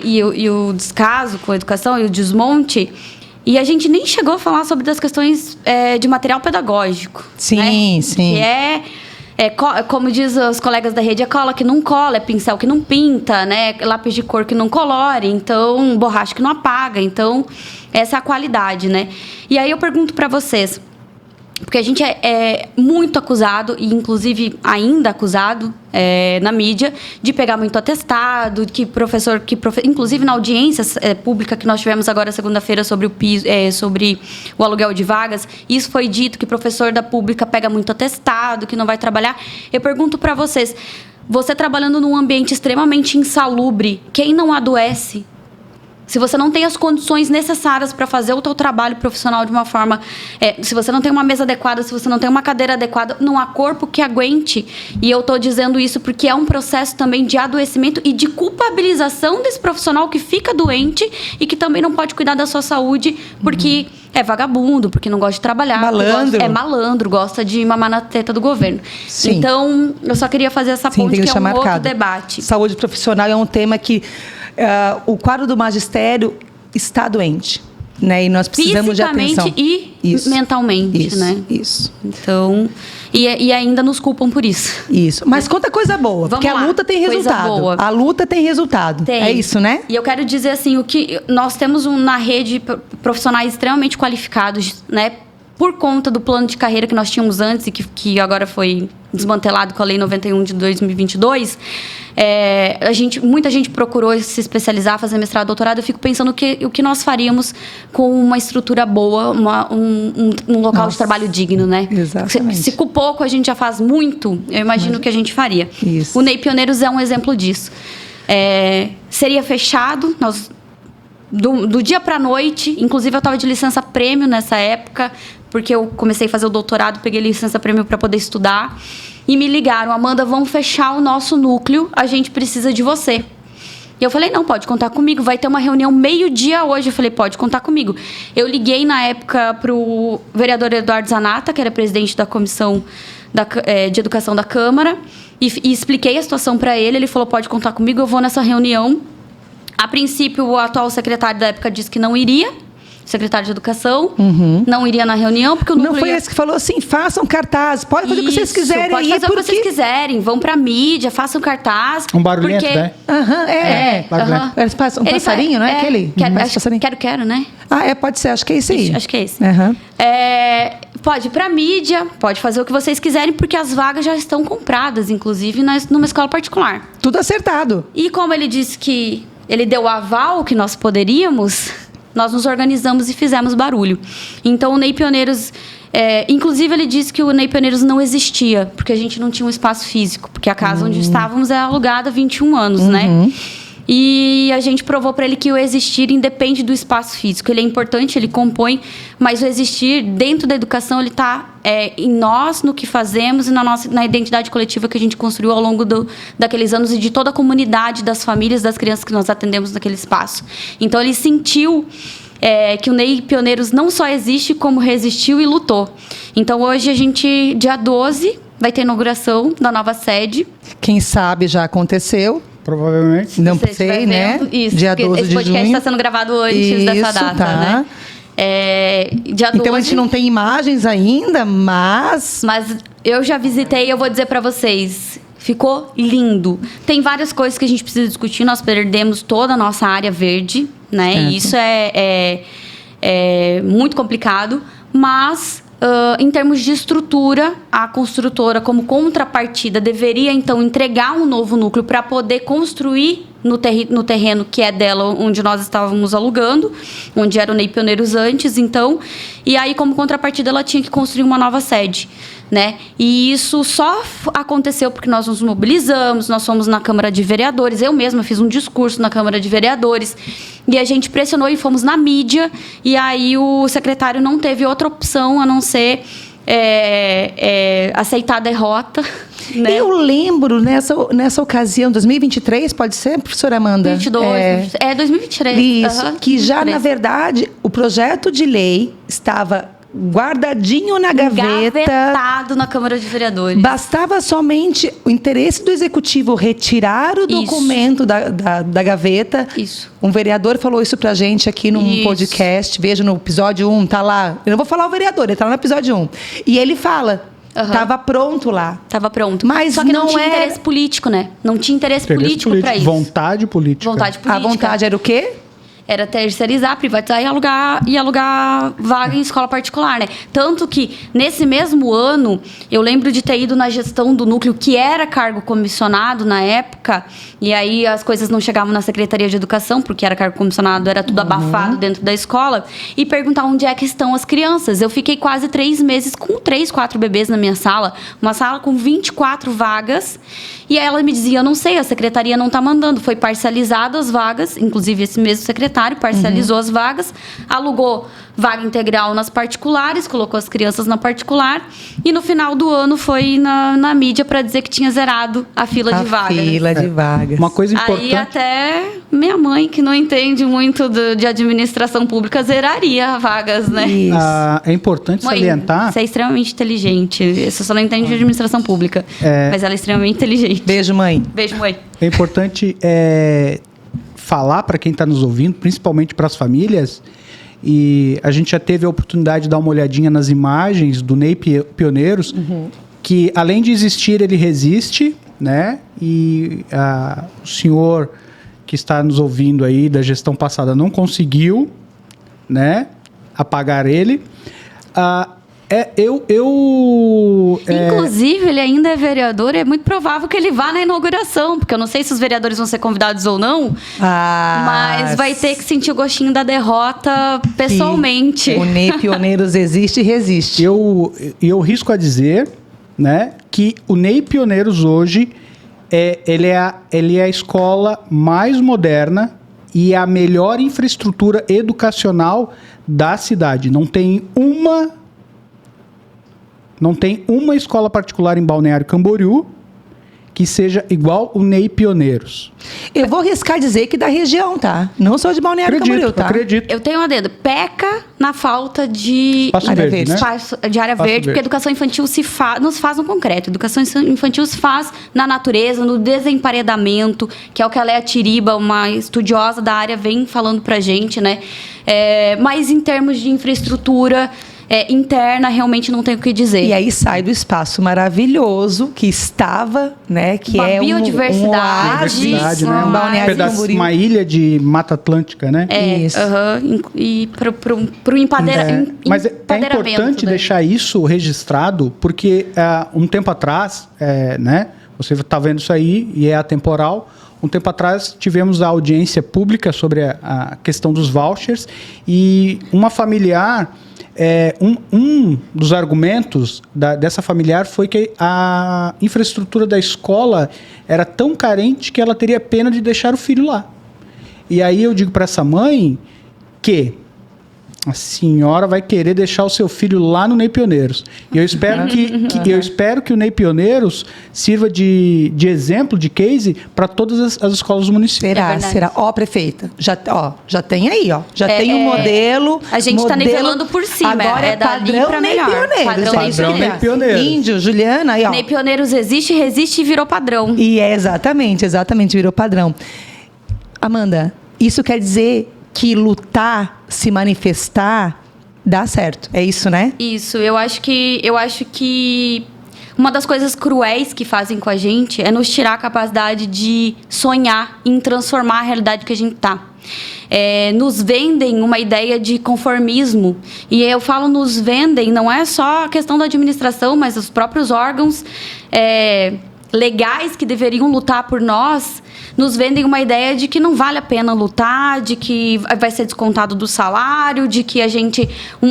e o descaso com a educação e o desmonte, e a gente nem chegou a falar sobre as questões de material pedagógico. Sim, né? sim. Que como diz os colegas da rede, é cola que não cola, é pincel que não pinta, né? Lápis de cor que não colore, então borracha que não apaga. Então, essa é a qualidade, né? E aí eu pergunto para vocês, porque a gente é muito acusado, e inclusive ainda acusado na mídia, de pegar muito atestado, inclusive na audiência pública que nós tivemos agora segunda-feira sobre sobre o aluguel de vagas, isso foi dito que professor da pública pega muito atestado, que não vai trabalhar. Eu pergunto para vocês, você trabalhando num ambiente extremamente insalubre, quem não adoece? Se você não tem as condições necessárias para fazer o teu trabalho profissional de uma forma... se você não tem uma mesa adequada, se você não tem uma cadeira adequada, não há corpo que aguente. E eu estou dizendo isso porque é um processo também de adoecimento e de culpabilização desse profissional que fica doente e que também não pode cuidar da sua saúde porque é vagabundo, porque não gosta de trabalhar. Malandro. É malandro, gosta de mamar na teta do governo. Sim. Então, eu só queria fazer essa ponte, que é um outro debate. Saúde profissional é um tema que o quadro do magistério está doente, né? E nós precisamos de atenção. Fisicamente e mentalmente, isso, né? Isso. Então, e ainda nos culpam por isso. Isso. Mas conta coisa boa, porque a luta tem resultado. Boa. A luta tem resultado. Tem. É isso, né? E eu quero dizer assim, o que nós temos na rede profissionais extremamente qualificados, né? Por conta do plano de carreira que nós tínhamos antes e que agora foi desmantelado com a Lei 91 de 2022, muita gente procurou se especializar, fazer mestrado, doutorado. Eu fico pensando o que nós faríamos com uma estrutura boa, um local de trabalho digno, né? Exatamente. Se com pouco a gente já faz muito, eu imagino que a gente faria. Isso. O Ney Pioneiros é um exemplo disso. Seria fechado, do dia para a noite, inclusive eu estava de licença prêmio nessa época, porque eu comecei a fazer o doutorado, peguei licença prêmio para poder estudar, e me ligaram, Amanda, vamos fechar o nosso núcleo, a gente precisa de você. E eu falei, não, pode contar comigo, vai ter uma reunião meio-dia hoje. Eu falei, pode contar comigo. Eu liguei na época para o vereador Eduardo Zanata, que era presidente da Comissão de Educação da Câmara, e expliquei a situação para ele, ele falou, pode contar comigo, eu vou nessa reunião. A princípio, o atual secretário da época disse que não iria, secretário de Educação, não iria na reunião, porque o núcleo... Não foi esse que falou assim, façam cartaz, pode fazer o que vocês quiserem. Pode fazer o que vocês quiserem, vão pra mídia, façam cartaz. Um barulhento, né? Um passarinho, não é aquele? Quero, né? Pode ser, acho que é esse aí. Acho que é esse. Pode ir pra mídia, pode fazer o que vocês quiserem, porque as vagas já estão compradas, inclusive, numa escola particular. Tudo acertado. E como ele disse que ele deu o aval que nós poderíamos, nós nos organizamos e fizemos barulho. Então, o Ney Pioneiros... inclusive, ele disse que o Ney Pioneiros não existia, porque a gente não tinha um espaço físico, porque a casa onde estávamos é alugada há 21 anos, né? E a gente provou para ele que o existir independe do espaço físico. Ele é importante, ele compõe, mas o existir dentro da educação, ele está em nós, no que fazemos e na identidade coletiva que a gente construiu ao longo daqueles anos e de toda a comunidade, das famílias, das crianças que nós atendemos naquele espaço. Então, ele sentiu que o Ney Pioneiros não só existe, como resistiu e lutou. Então, hoje, a gente, dia 12, vai ter inauguração da nova sede. Quem sabe já aconteceu. Provavelmente. Não sei, né? Isso, dia 12 de junho. Esse podcast está sendo gravado antes dessa data, né? dia 12. Então a gente não tem imagens ainda, mas eu já visitei e eu vou dizer para vocês, ficou lindo. Tem várias coisas que a gente precisa discutir. Nós perdemos toda a nossa área verde, né? Certo. E isso é muito complicado, mas em termos de estrutura, a construtora, como contrapartida, deveria então entregar um novo núcleo para poder construir no terreno que é dela, onde nós estávamos alugando, onde era o Ney Pioneiros antes, então. E aí, como contrapartida, ela tinha que construir uma nova sede, né? E isso só aconteceu porque nós nos mobilizamos, nós fomos na Câmara de Vereadores, eu mesma fiz um discurso na Câmara de Vereadores, e a gente pressionou e fomos na mídia, e aí o secretário não teve outra opção a não ser aceitar a derrota, né? eu lembro nessa ocasião, 2023, pode ser, professora Amanda? 22, 2023. Isso, Aham, que já, 23. na verdade, o projeto de lei estava guardadinho na gaveta. Engavetado na Câmara de Vereadores. Bastava somente o interesse do executivo retirar o documento da gaveta. Isso. Um vereador falou isso pra gente aqui num Isso. podcast. Veja no episódio 1, tá lá. Eu não vou falar o vereador, ele tá lá no episódio 1. E ele fala, tava pronto lá. Tava pronto. Mas só que não não tinha era- interesse político, né? Não tinha interesse político para isso. Vontade política. Vontade política. A vontade era o quê? Era terceirizar, privatizar e alugar vaga em escola particular, né? Tanto que, nesse mesmo ano, eu lembro de ter ido na gestão do núcleo, que era cargo comissionado na época, e aí as coisas não chegavam na Secretaria de Educação, porque era cargo comissionado, era tudo abafado dentro da escola, e perguntar onde é que estão as crianças. Eu fiquei quase 3 meses com 3, 4 bebês na minha sala, uma sala com 24 vagas, e aí ela me dizia, eu não sei, a secretaria não está mandando, foi parcializado as vagas, inclusive esse mesmo secretário parcializou as vagas, alugou vaga integral nas particulares, colocou as crianças na particular, e no final do ano foi na mídia para dizer que tinha zerado a fila de vagas. Fila de vagas. Uma coisa importante. Aí até minha mãe, que não entende muito de administração pública, zeraria vagas, né? Isso. É importante Mãe, salientar. você é extremamente inteligente. Você só não entende de administração pública. Mas ela é extremamente inteligente. Beijo, mãe. Beijo, mãe. É importante falar para quem está nos ouvindo, principalmente para as famílias, e a gente já teve a oportunidade de dar uma olhadinha nas imagens do Ney Pioneiros, que além de existir, ele resiste, né? E o senhor que está nos ouvindo aí da gestão passada não conseguiu, né, apagar ele. Inclusive, ele ainda é vereador, é muito provável que ele vá na inauguração, porque eu não sei se os vereadores vão ser convidados ou não, mas vai ter que sentir o gostinho da derrota pessoalmente. O Ney Pioneiros existe e resiste. Eu risco a dizer, né, que o Ney Pioneiros hoje ele é a escola mais moderna e a melhor infraestrutura educacional da cidade. Não tem uma escola particular em Balneário Camboriú que seja igual o Ney Pioneiros. Eu vou arriscar dizer que da região, tá? Não só de Balneário Camboriú, tá? Acredito. Eu tenho um adendo. Peca na falta de Espaço área verde, verde. né? de área Espaço verde, porque a educação infantil não se faz no concreto. A educação infantil se faz na natureza, no desemparedamento, que é o que a Léa Tiriba, uma estudiosa da área, vem falando pra gente, né? Mas em termos de infraestrutura interna, realmente não tenho o que dizer. E aí sai do espaço maravilhoso que estava, né? Que Uma é biodiversidade, Diversidade, né? um balneário Camboriú. Uma ilha de Mata Atlântica, né? Isso. E pro empadeiramento. Mas é importante né? deixar isso registrado, porque um tempo atrás, né? Você está vendo isso aí e é atemporal. Um tempo atrás tivemos a audiência pública sobre a questão dos vouchers e uma familiar, um dos argumentos dessa familiar foi que a infraestrutura da escola era tão carente que ela teria pena de deixar o filho lá. E aí eu digo para essa mãe que a senhora vai querer deixar o seu filho lá no Ney Pioneiros. E eu espero que o Ney Pioneiros sirva de exemplo, de case, para todas as escolas do município. Será? Ó, prefeita, já tem aí, ó. Já tem um modelo. A gente está nivelando por cima. Agora é dali padrão pra Ney melhor. Pioneiros. Padrão Ney Pioneiros. Índio, Juliana, aí, ó. Ney Pioneiros existe, resiste e virou padrão. E exatamente, virou padrão. Amanda, isso quer dizer que lutar, se manifestar, dá certo. É isso, né? Isso, eu acho que uma das coisas cruéis que fazem com a gente é nos tirar a capacidade de sonhar em transformar a realidade que a gente tá. Nos vendem uma ideia de conformismo. E eu falo nos vendem, não é só a questão da administração, mas os próprios órgãos legais que deveriam lutar por nós, nos vendem uma ideia de que não vale a pena lutar, de que vai ser descontado do salário, de que a gente...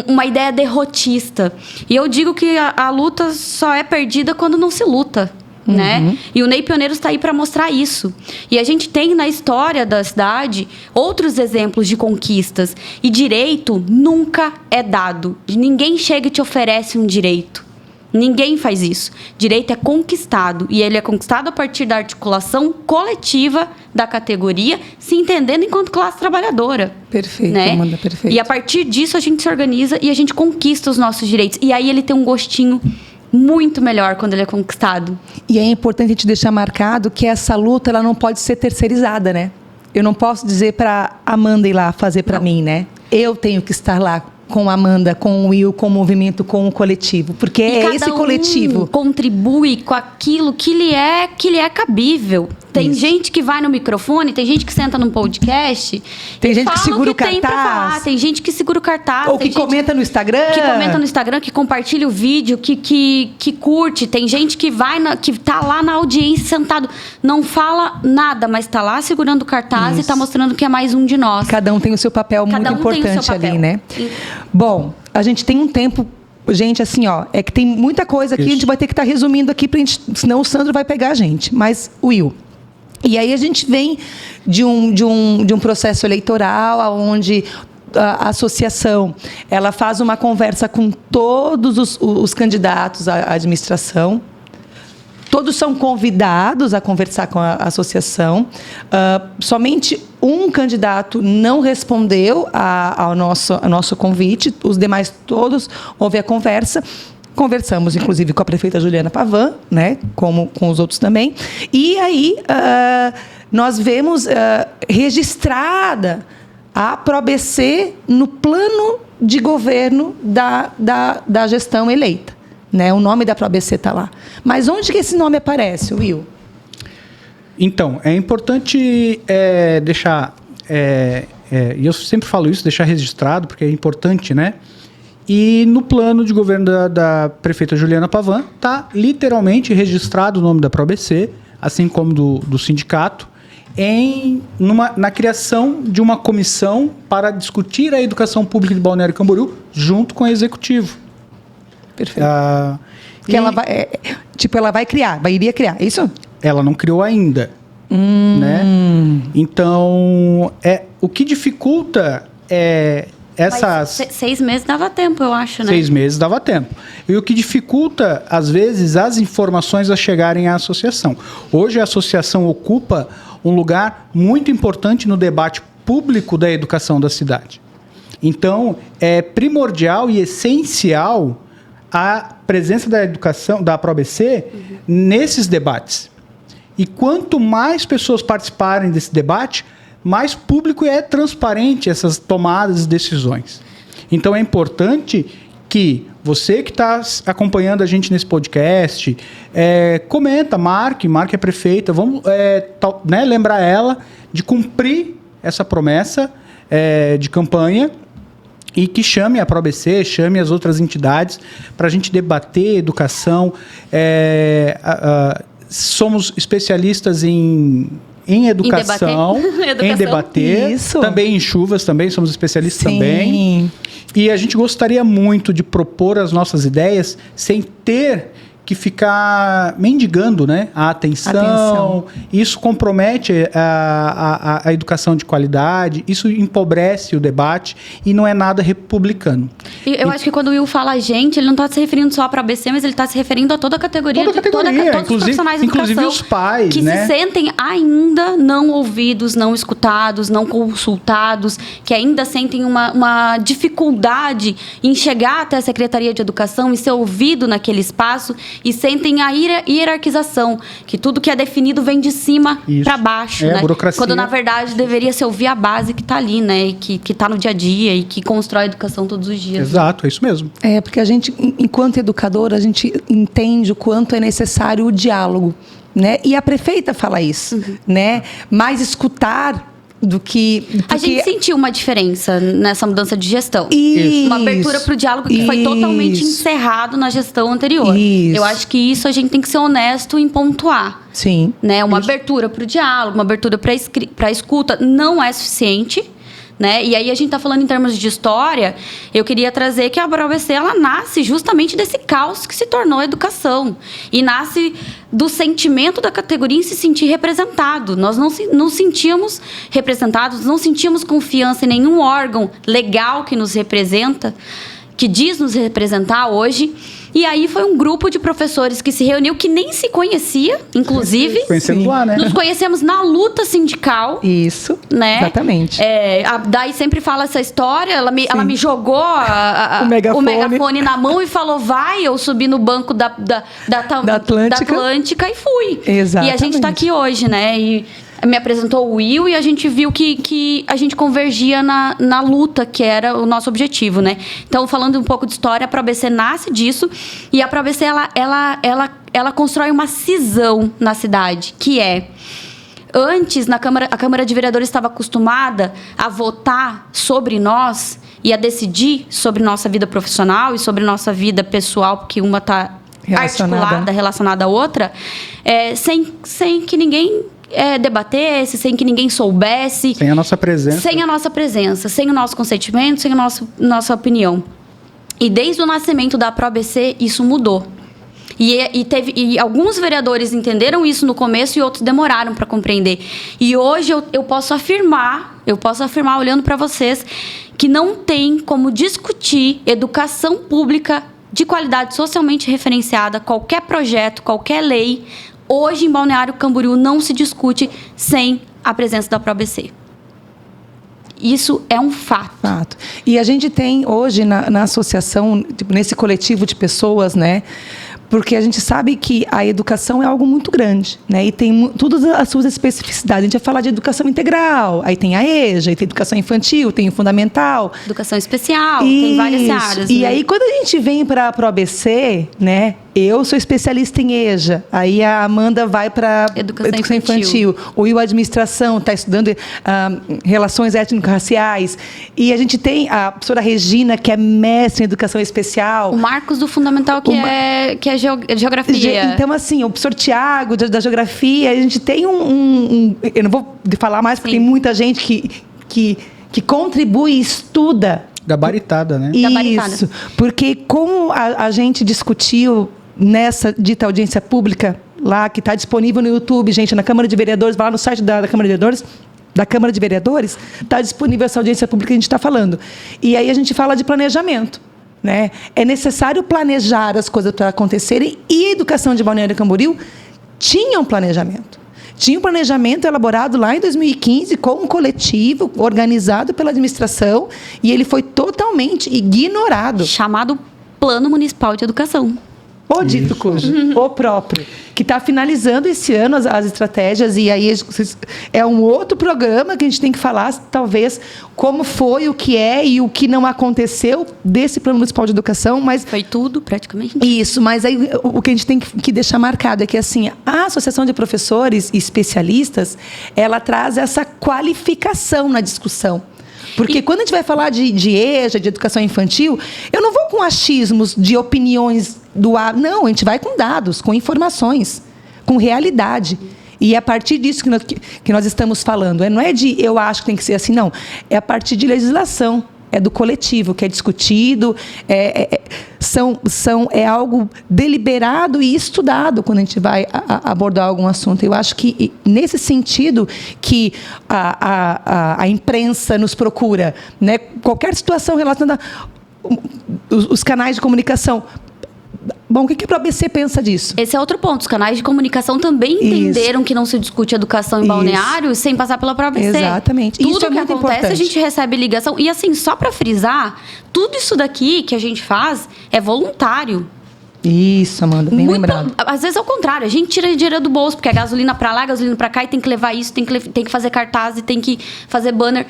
Uma ideia derrotista. E eu digo que a luta só é perdida quando não se luta. Né? E o Ney Pioneiros está aí para mostrar isso. E a gente tem na história da cidade outros exemplos de conquistas. E direito nunca é dado. Ninguém chega e te oferece um direito. Ninguém faz isso. Direito é conquistado. E ele é conquistado a partir da articulação coletiva da categoria, se entendendo enquanto classe trabalhadora. Perfeito, né? Amanda, perfeito. E a partir disso a gente se organiza e a gente conquista os nossos direitos. E aí ele tem um gostinho muito melhor quando ele é conquistado. E é importante a gente deixar marcado que essa luta ela não pode ser terceirizada, né? Eu não posso dizer para Amanda ir lá fazer para mim, né? Eu tenho que estar lá com a Amanda, com o Will, com o movimento, com o coletivo. Porque é esse coletivo. Contribui com aquilo que lhe é cabível. Tem gente que vai no microfone, tem gente que senta num podcast. Tem gente que segura o cartaz. Tem gente que segura o cartaz. Ou que comenta no Instagram. Que comenta no Instagram, que compartilha o vídeo, que curte. Tem gente que que tá lá na audiência sentado. Não fala nada, mas tá lá segurando o cartaz e tá mostrando que é mais um de nós. Cada um tem o seu papel muito importante ali, né? Bom, a gente tem um tempo... Gente, assim, ó, é que tem muita coisa aqui, a gente vai ter que estar resumindo aqui, senão o Sandro vai pegar a gente. Mas, Will... E aí a gente vem de um processo eleitoral onde a associação ela faz uma conversa com todos os candidatos à administração. Todos são convidados a conversar com a associação. Somente um candidato não respondeu ao nosso convite. Os demais todos houve a conversa. Conversamos, inclusive, com a prefeita Juliana Pavan, né, como com os outros também. E aí, nós vemos registrada a ProBC no plano de governo da gestão eleita. Né? O nome da ProBC está lá. Mas onde que esse nome aparece, Will? Então, é importante deixar... e eu sempre falo isso, deixar registrado, porque é importante, né? E no plano de governo da prefeita Juliana Pavan está literalmente registrado o nome da ProBC, assim como do sindicato, na criação de uma comissão para discutir a educação pública de Balneário Camboriú junto com o executivo. Perfeito. Que ela iria criar, é isso? Ela não criou ainda, né? Então, o que dificulta essas... Mas 6 meses dava tempo, eu acho, né? 6 meses dava tempo. E o que dificulta, às vezes, as informações a chegarem à associação. Hoje, a associação ocupa um lugar muito importante no debate público da educação da cidade. Então, é primordial e essencial a presença da educação, da ProBC, nesses debates. E quanto mais pessoas participarem desse debate, mais público e transparente essas tomadas de decisões. Então, é importante que você que está acompanhando a gente nesse podcast, comenta, marque a prefeita, vamos lembrar ela de cumprir essa promessa de campanha e que chame a ProBC, chame as outras entidades para a gente debater educação. Somos especialistas em educação, em debater, isso. Também em chuvas, também somos especialistas também. E a gente gostaria muito de propor as nossas ideias sem ter que ficar mendigando, né, a atenção. Isso compromete a educação de qualidade, isso empobrece o debate e não é nada republicano. E eu acho que quando o Will fala a gente, ele não está se referindo só para a ABC, mas ele está se referindo a toda a categoria. Todos os profissionais de educação. Inclusive os pais, que se sentem ainda não ouvidos, não escutados, não consultados, que ainda sentem uma dificuldade em chegar até a Secretaria de Educação e ser ouvido naquele espaço. e sentem a hierarquização, que tudo que é definido vem de cima para baixo, né? Burocracia. Quando, na verdade, deveria se ouvir a base que está ali, né? E que está no dia a dia e que constrói a educação todos os dias. Exato, é isso mesmo. Porque a gente, enquanto educadora, a gente entende o quanto é necessário o diálogo, né? E a prefeita fala isso, né? Mais escutar do que... A gente sentiu uma diferença nessa mudança de gestão. Isso. Uma abertura para o diálogo que foi totalmente encerrado na gestão anterior. Isso. Eu acho que isso a gente tem que ser honesto em pontuar. Sim. Né? Uma abertura para o diálogo, uma abertura para a escuta não é suficiente. Né? E aí a gente está falando em termos de história, eu queria trazer que a ProABC, ela nasce justamente desse caos que se tornou a educação. E nasce do sentimento da categoria em se sentir representado. Nós não sentíamos representados, não sentíamos confiança em nenhum órgão legal que nos representa, que diz nos representar hoje. E aí foi um grupo de professores que se reuniu, que nem se conhecia, inclusive. Conhecendo lá, né? Nos conhecemos na luta sindical. Isso, né? Exatamente. A Dai sempre fala essa história. Ela me jogou o megafone na mão e falou, vai. Eu subi no banco da Atlântica e fui. Exatamente. E a gente está aqui hoje, né? E me apresentou o Will e a gente viu que a gente convergia na luta, que era o nosso objetivo, né? Então, falando um pouco de história, a ProABC nasce disso, e a ProABC, ela constrói uma cisão na cidade, que é... Antes, a Câmara de Vereadores estava acostumada a votar sobre nós e a decidir sobre nossa vida profissional e sobre nossa vida pessoal, porque uma está articulada, relacionada à outra, sem que ninguém... debatesse, sem que ninguém soubesse. Sem a nossa presença. Sem a nossa presença, sem o nosso consentimento, sem a nossa opinião. E desde o nascimento da ProABC, isso mudou. E alguns vereadores entenderam isso no começo e outros demoraram para compreender. E hoje eu posso afirmar olhando para vocês, que não tem como discutir educação pública de qualidade socialmente referenciada, qualquer projeto, qualquer lei. Hoje, em Balneário Camboriú, não se discute sem a presença da ProABC. Isso é um fato. E a gente tem hoje na associação, nesse coletivo de pessoas, né? Porque a gente sabe que a educação é algo muito grande, né? E tem todas as suas especificidades. A gente vai falar de educação integral, aí tem a EJA, aí tem educação infantil, tem o fundamental. Educação especial, tem várias áreas. E aí, quando a gente vem para a ProABC, né? Eu sou especialista em EJA, aí a Amanda vai para educação infantil. O Will, administração, está estudando relações étnico-raciais. E a gente tem a professora Regina, que é mestre em educação especial. O Marcos do fundamental, que é geografia. Então, assim, o professor Tiago, da geografia, a gente tem eu não vou falar mais, porque tem muita gente que contribui e estuda. Gabaritada, né? Isso, porque como a gente discutiu nessa dita audiência pública lá, que está disponível no YouTube, gente, na Câmara de Vereadores, vai lá no site da Câmara de Vereadores, está disponível essa audiência pública que a gente está falando. E aí a gente fala de planejamento, né? É necessário planejar as coisas para acontecerem, e a educação de Balneário Camboriú tinha um planejamento. Tinha um planejamento elaborado lá em 2015 com um coletivo organizado pela administração, e ele foi totalmente ignorado. Chamado Plano Municipal de Educação. O dito cujo, o próprio, que está finalizando esse ano as estratégias, e aí é um outro programa que a gente tem que falar, talvez, como foi, o que é e o que não aconteceu desse Plano Municipal de Educação, mas... Foi tudo, praticamente. Isso, mas aí o que a gente tem que deixar marcado é que, assim, a Associação de Professores e Especialistas, ela traz essa qualificação na discussão. Porque quando a gente vai falar de EJA, de educação infantil, eu não vou com achismos de opiniões do ar. Não, a gente vai com dados, com informações, com realidade. E é a partir disso que nós estamos falando. Não é de eu acho que tem que ser assim, não. É a partir de legislação. É do coletivo, que é discutido, é algo deliberado e estudado quando a gente vai abordar algum assunto. Eu acho que, nesse sentido, que a imprensa nos procura, né? Qualquer situação relacionada aos canais de comunicação. Bom, o que a ProABC pensa disso? Esse é outro ponto. Os canais de comunicação também entenderam que não se discute educação em Balneário sem passar pela ProABC. Exatamente. Tudo isso é que muito acontece, importante. A gente recebe ligação. E assim, só para frisar, tudo isso daqui que a gente faz é voluntário. Isso, Amanda, bem lembrado. Às vezes é o contrário, a gente tira dinheiro do bolso, porque a gasolina pra lá, a gasolina pra cá, e tem que levar isso, tem que fazer cartaz, e tem que fazer banner.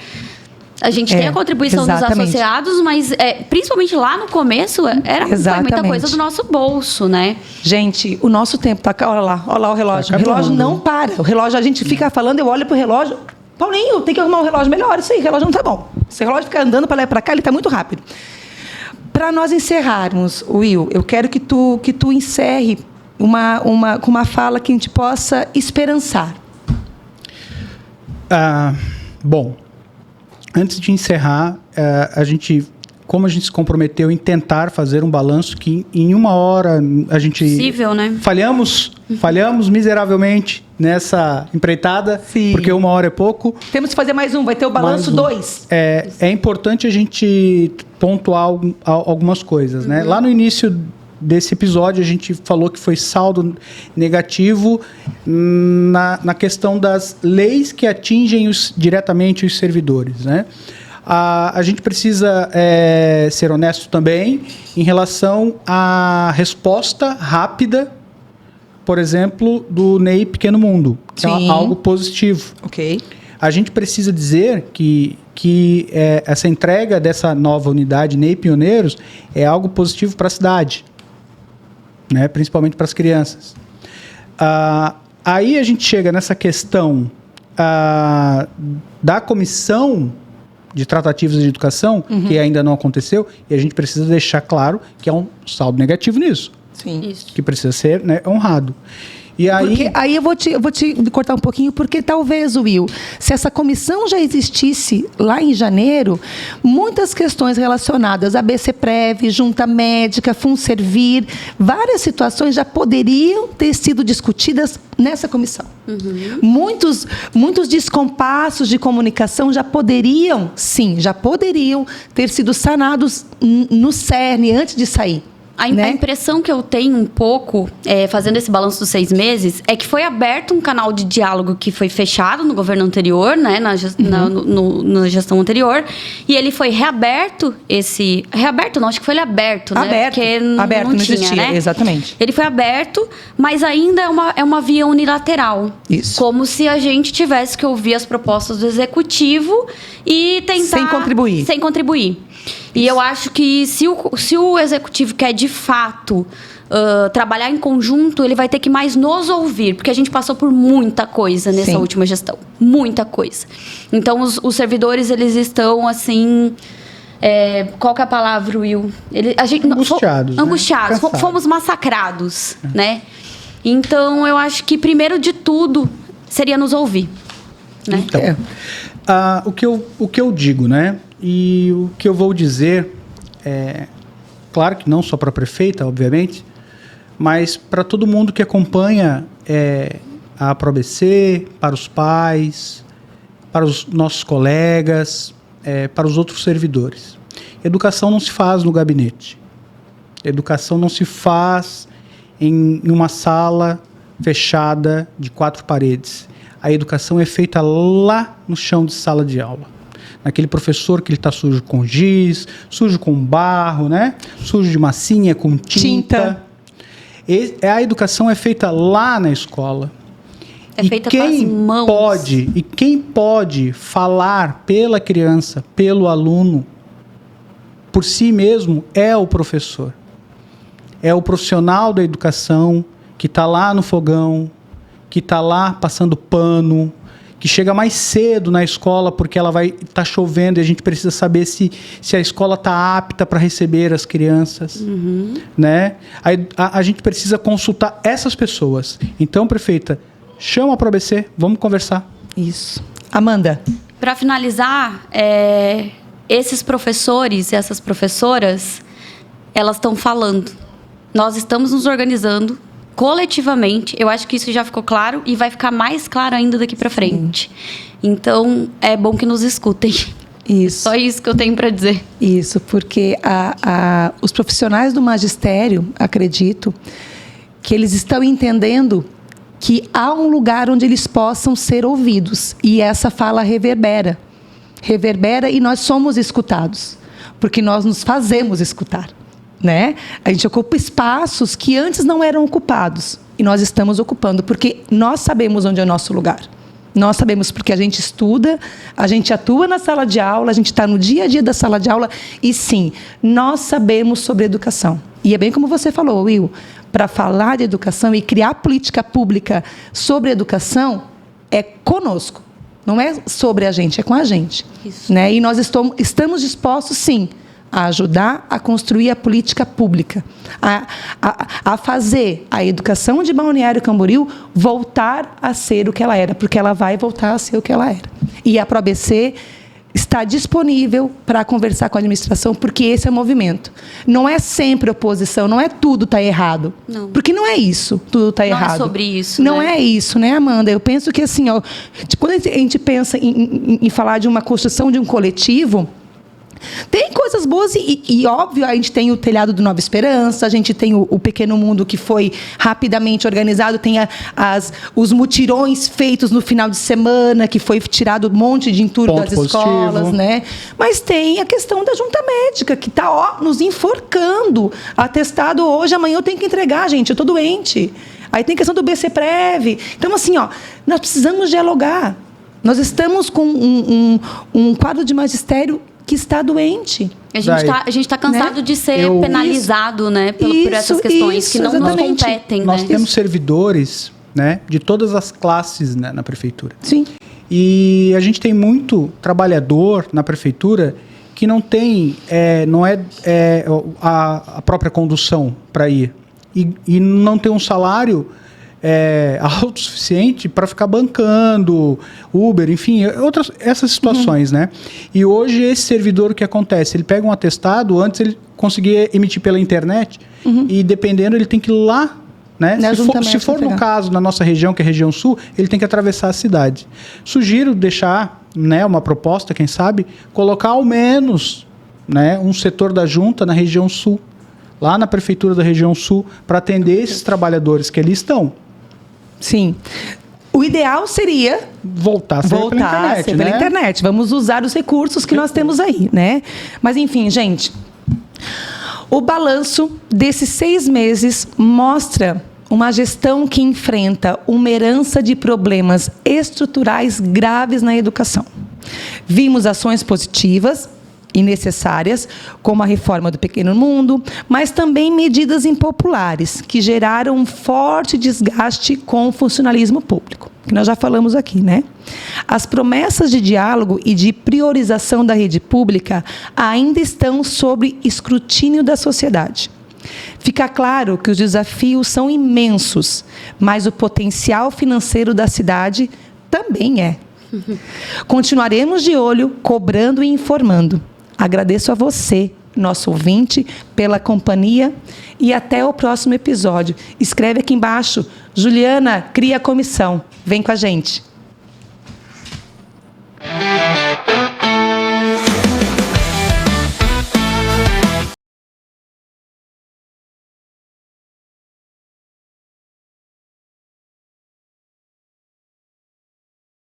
A gente tem a contribuição dos associados, mas principalmente lá no começo, foi muita coisa do nosso bolso, né? Gente, o nosso tempo tá... Olha lá o relógio. Tá o relógio não para. O relógio, a gente fica falando, eu olho pro relógio... Paulinho, tem que arrumar um relógio melhor. Isso aí, o relógio não tá bom. Se o relógio ficar andando para lá e para cá, ele tá muito rápido. Para nós encerrarmos, Will, eu quero que tu encerre com uma fala que a gente possa esperançar. Bom, antes de encerrar, como a gente se comprometeu em tentar fazer um balanço que em 1 hora a gente... Possível, né? Falhamos miseravelmente nessa empreitada, Sim. porque 1 hora é pouco. Temos que fazer mais um, vai ter o balanço 2. É importante a gente pontuar algumas coisas, né? Lá no início desse episódio, a gente falou que foi saldo negativo na questão das leis que atingem diretamente os servidores, né? A gente precisa ser honesto também em relação à resposta rápida, por exemplo, do NEI Pequeno Mundo, que é algo positivo. Ok. A gente precisa dizer que essa entrega dessa nova unidade NEI Pioneiros é algo positivo para a cidade, né? Principalmente para as crianças. Aí a gente chega nessa questão da comissão de tratativas de educação, que ainda não aconteceu, e a gente precisa deixar claro que é um saldo negativo nisso. Sim. Isso. Que precisa ser, né, honrado. E aí... Porque aí eu vou te cortar um pouquinho, porque talvez, Will, se essa comissão já existisse lá em janeiro, muitas questões relacionadas a BCPrev, Junta Médica, Funservir, várias situações já poderiam ter sido discutidas nessa comissão. Muitos descompassos de comunicação já poderiam ter sido sanados no cerne antes de sair. A impressão que eu tenho um pouco, fazendo esse balanço dos 6 meses, é que foi aberto um canal de diálogo que foi fechado no governo anterior, né, na gestão anterior, e ele foi reaberto Reaberto não, acho que foi aberto, né? Porque não tinha, existia, né? Exatamente. Ele foi aberto, mas ainda é uma via unilateral. Isso. Como se a gente tivesse que ouvir as propostas do executivo e tentar... Sem contribuir. E eu acho que se o executivo quer, de fato, trabalhar em conjunto, ele vai ter que mais nos ouvir, porque a gente passou por muita coisa nessa última gestão. Muita coisa. Então, os servidores, eles estão, assim... qual que é a palavra, Will? Angustiados. Angustiados. Né? Fomos massacrados, né? Então, eu acho que, primeiro de tudo, seria nos ouvir. Né? Então, o que eu digo, né? E o que eu vou dizer claro que não só para a prefeita, obviamente, mas para todo mundo que acompanha a ProABC, para os pais, para os nossos colegas, para os outros servidores. Educação não se faz no gabinete. Educação não se faz em uma sala fechada de 4 paredes. A educação é feita lá no chão de sala de aula. Naquele professor que ele está sujo com giz, sujo com barro, né? Sujo de massinha, com tinta. A educação é feita lá na escola. É feita com as mãos. Quem pode falar pela criança, pelo aluno, por si mesmo, é o professor. É o profissional da educação que está lá no fogão, que está lá passando pano, que chega mais cedo na escola porque ela vai estar chovendo e a gente precisa saber se a escola está apta para receber as crianças, né? A gente precisa consultar essas pessoas. Então, prefeita, chama a ProABC, vamos conversar. Isso. Amanda. Para finalizar, esses professores e essas professoras, elas estão falando. Nós estamos nos organizando coletivamente. Eu acho que isso já ficou claro e vai ficar mais claro ainda daqui para frente. Então, é bom que nos escutem. Isso. Só isso que eu tenho para dizer. Isso, porque os profissionais do magistério, acredito, que eles estão entendendo que há um lugar onde eles possam ser ouvidos. E essa fala reverbera. Reverbera e nós somos escutados. Porque nós nos fazemos escutar. né? A gente ocupa espaços que antes não eram ocupados. E nós estamos ocupando, porque nós sabemos onde é o nosso lugar. Nós sabemos porque a gente estuda, a gente atua na sala de aula, a gente está no dia a dia da sala de aula. E sim, nós sabemos sobre educação. E é bem como você falou, Will, para falar de educação e criar política pública sobre educação, é conosco. Não é sobre a gente, é com a gente. Isso. Né? E nós estamos dispostos, sim, a ajudar a construir a política pública, a fazer a educação de Balneário Camboriú voltar a ser o que ela era, porque ela vai voltar a ser o que ela era. E a ProABC está disponível para conversar com a administração, porque esse é o movimento. Não é sempre oposição, não é tudo está errado. Não. Porque não é isso, tudo está errado. Não é sobre isso, Não né? é isso, né, Amanda? Eu penso que, assim, ó, quando a gente pensa em falar de uma construção de um coletivo, tem coisas boas e, óbvio, a gente tem o Telhado do Nova Esperança, a gente tem o Pequeno Mundo, que foi rapidamente organizado, tem os mutirões feitos no final de semana, que foi tirado um monte de entulho das escolas, né? Mas tem a questão da junta médica, que está nos enforcando. Atestado hoje, amanhã eu tenho que entregar, gente, eu estou doente. Aí tem a questão do BCPrev. Então, assim, ó, nós precisamos dialogar. Nós estamos com um quadro de magistério que está doente. A gente tá cansado, né, de ser penalizado, né, por essas questões que não nos competem. Nós temos servidores, né, de todas as classes, né, na prefeitura. Sim. E a gente tem muito trabalhador na prefeitura que não tem, a própria condução para ir. E não tem um salário autossuficiente para ficar bancando Uber, enfim, essas situações, né? E hoje esse servidor, o que acontece? Ele pega um atestado, antes ele conseguia emitir pela internet, e dependendo ele tem que ir lá, né? Se for no caso, na nossa região, que é a região sul, ele tem que atravessar a cidade. Sugiro deixar, né, uma proposta, quem sabe, colocar ao menos, né, um setor da junta na região sul, lá na prefeitura da região sul, para atender esses trabalhadores que ali estão. Sim. O ideal seria voltar a ser pela internet. Vamos usar os recursos que nós temos aí, né? Mas, enfim, gente, o balanço desses 6 meses mostra uma gestão que enfrenta uma herança de problemas estruturais graves na educação. Vimos ações positivas e necessárias, como a reforma do Pequeno Mundo, mas também medidas impopulares, que geraram um forte desgaste com o funcionalismo público, que nós já falamos aqui, né? As promessas de diálogo e de priorização da rede pública ainda estão sob escrutínio da sociedade. Fica claro que os desafios são imensos, mas o potencial financeiro da cidade também é. Continuaremos de olho, cobrando e informando. Agradeço a você, nosso ouvinte, pela companhia e até o próximo episódio. Escreve aqui embaixo. Juliana, cria a comissão. Vem com a gente.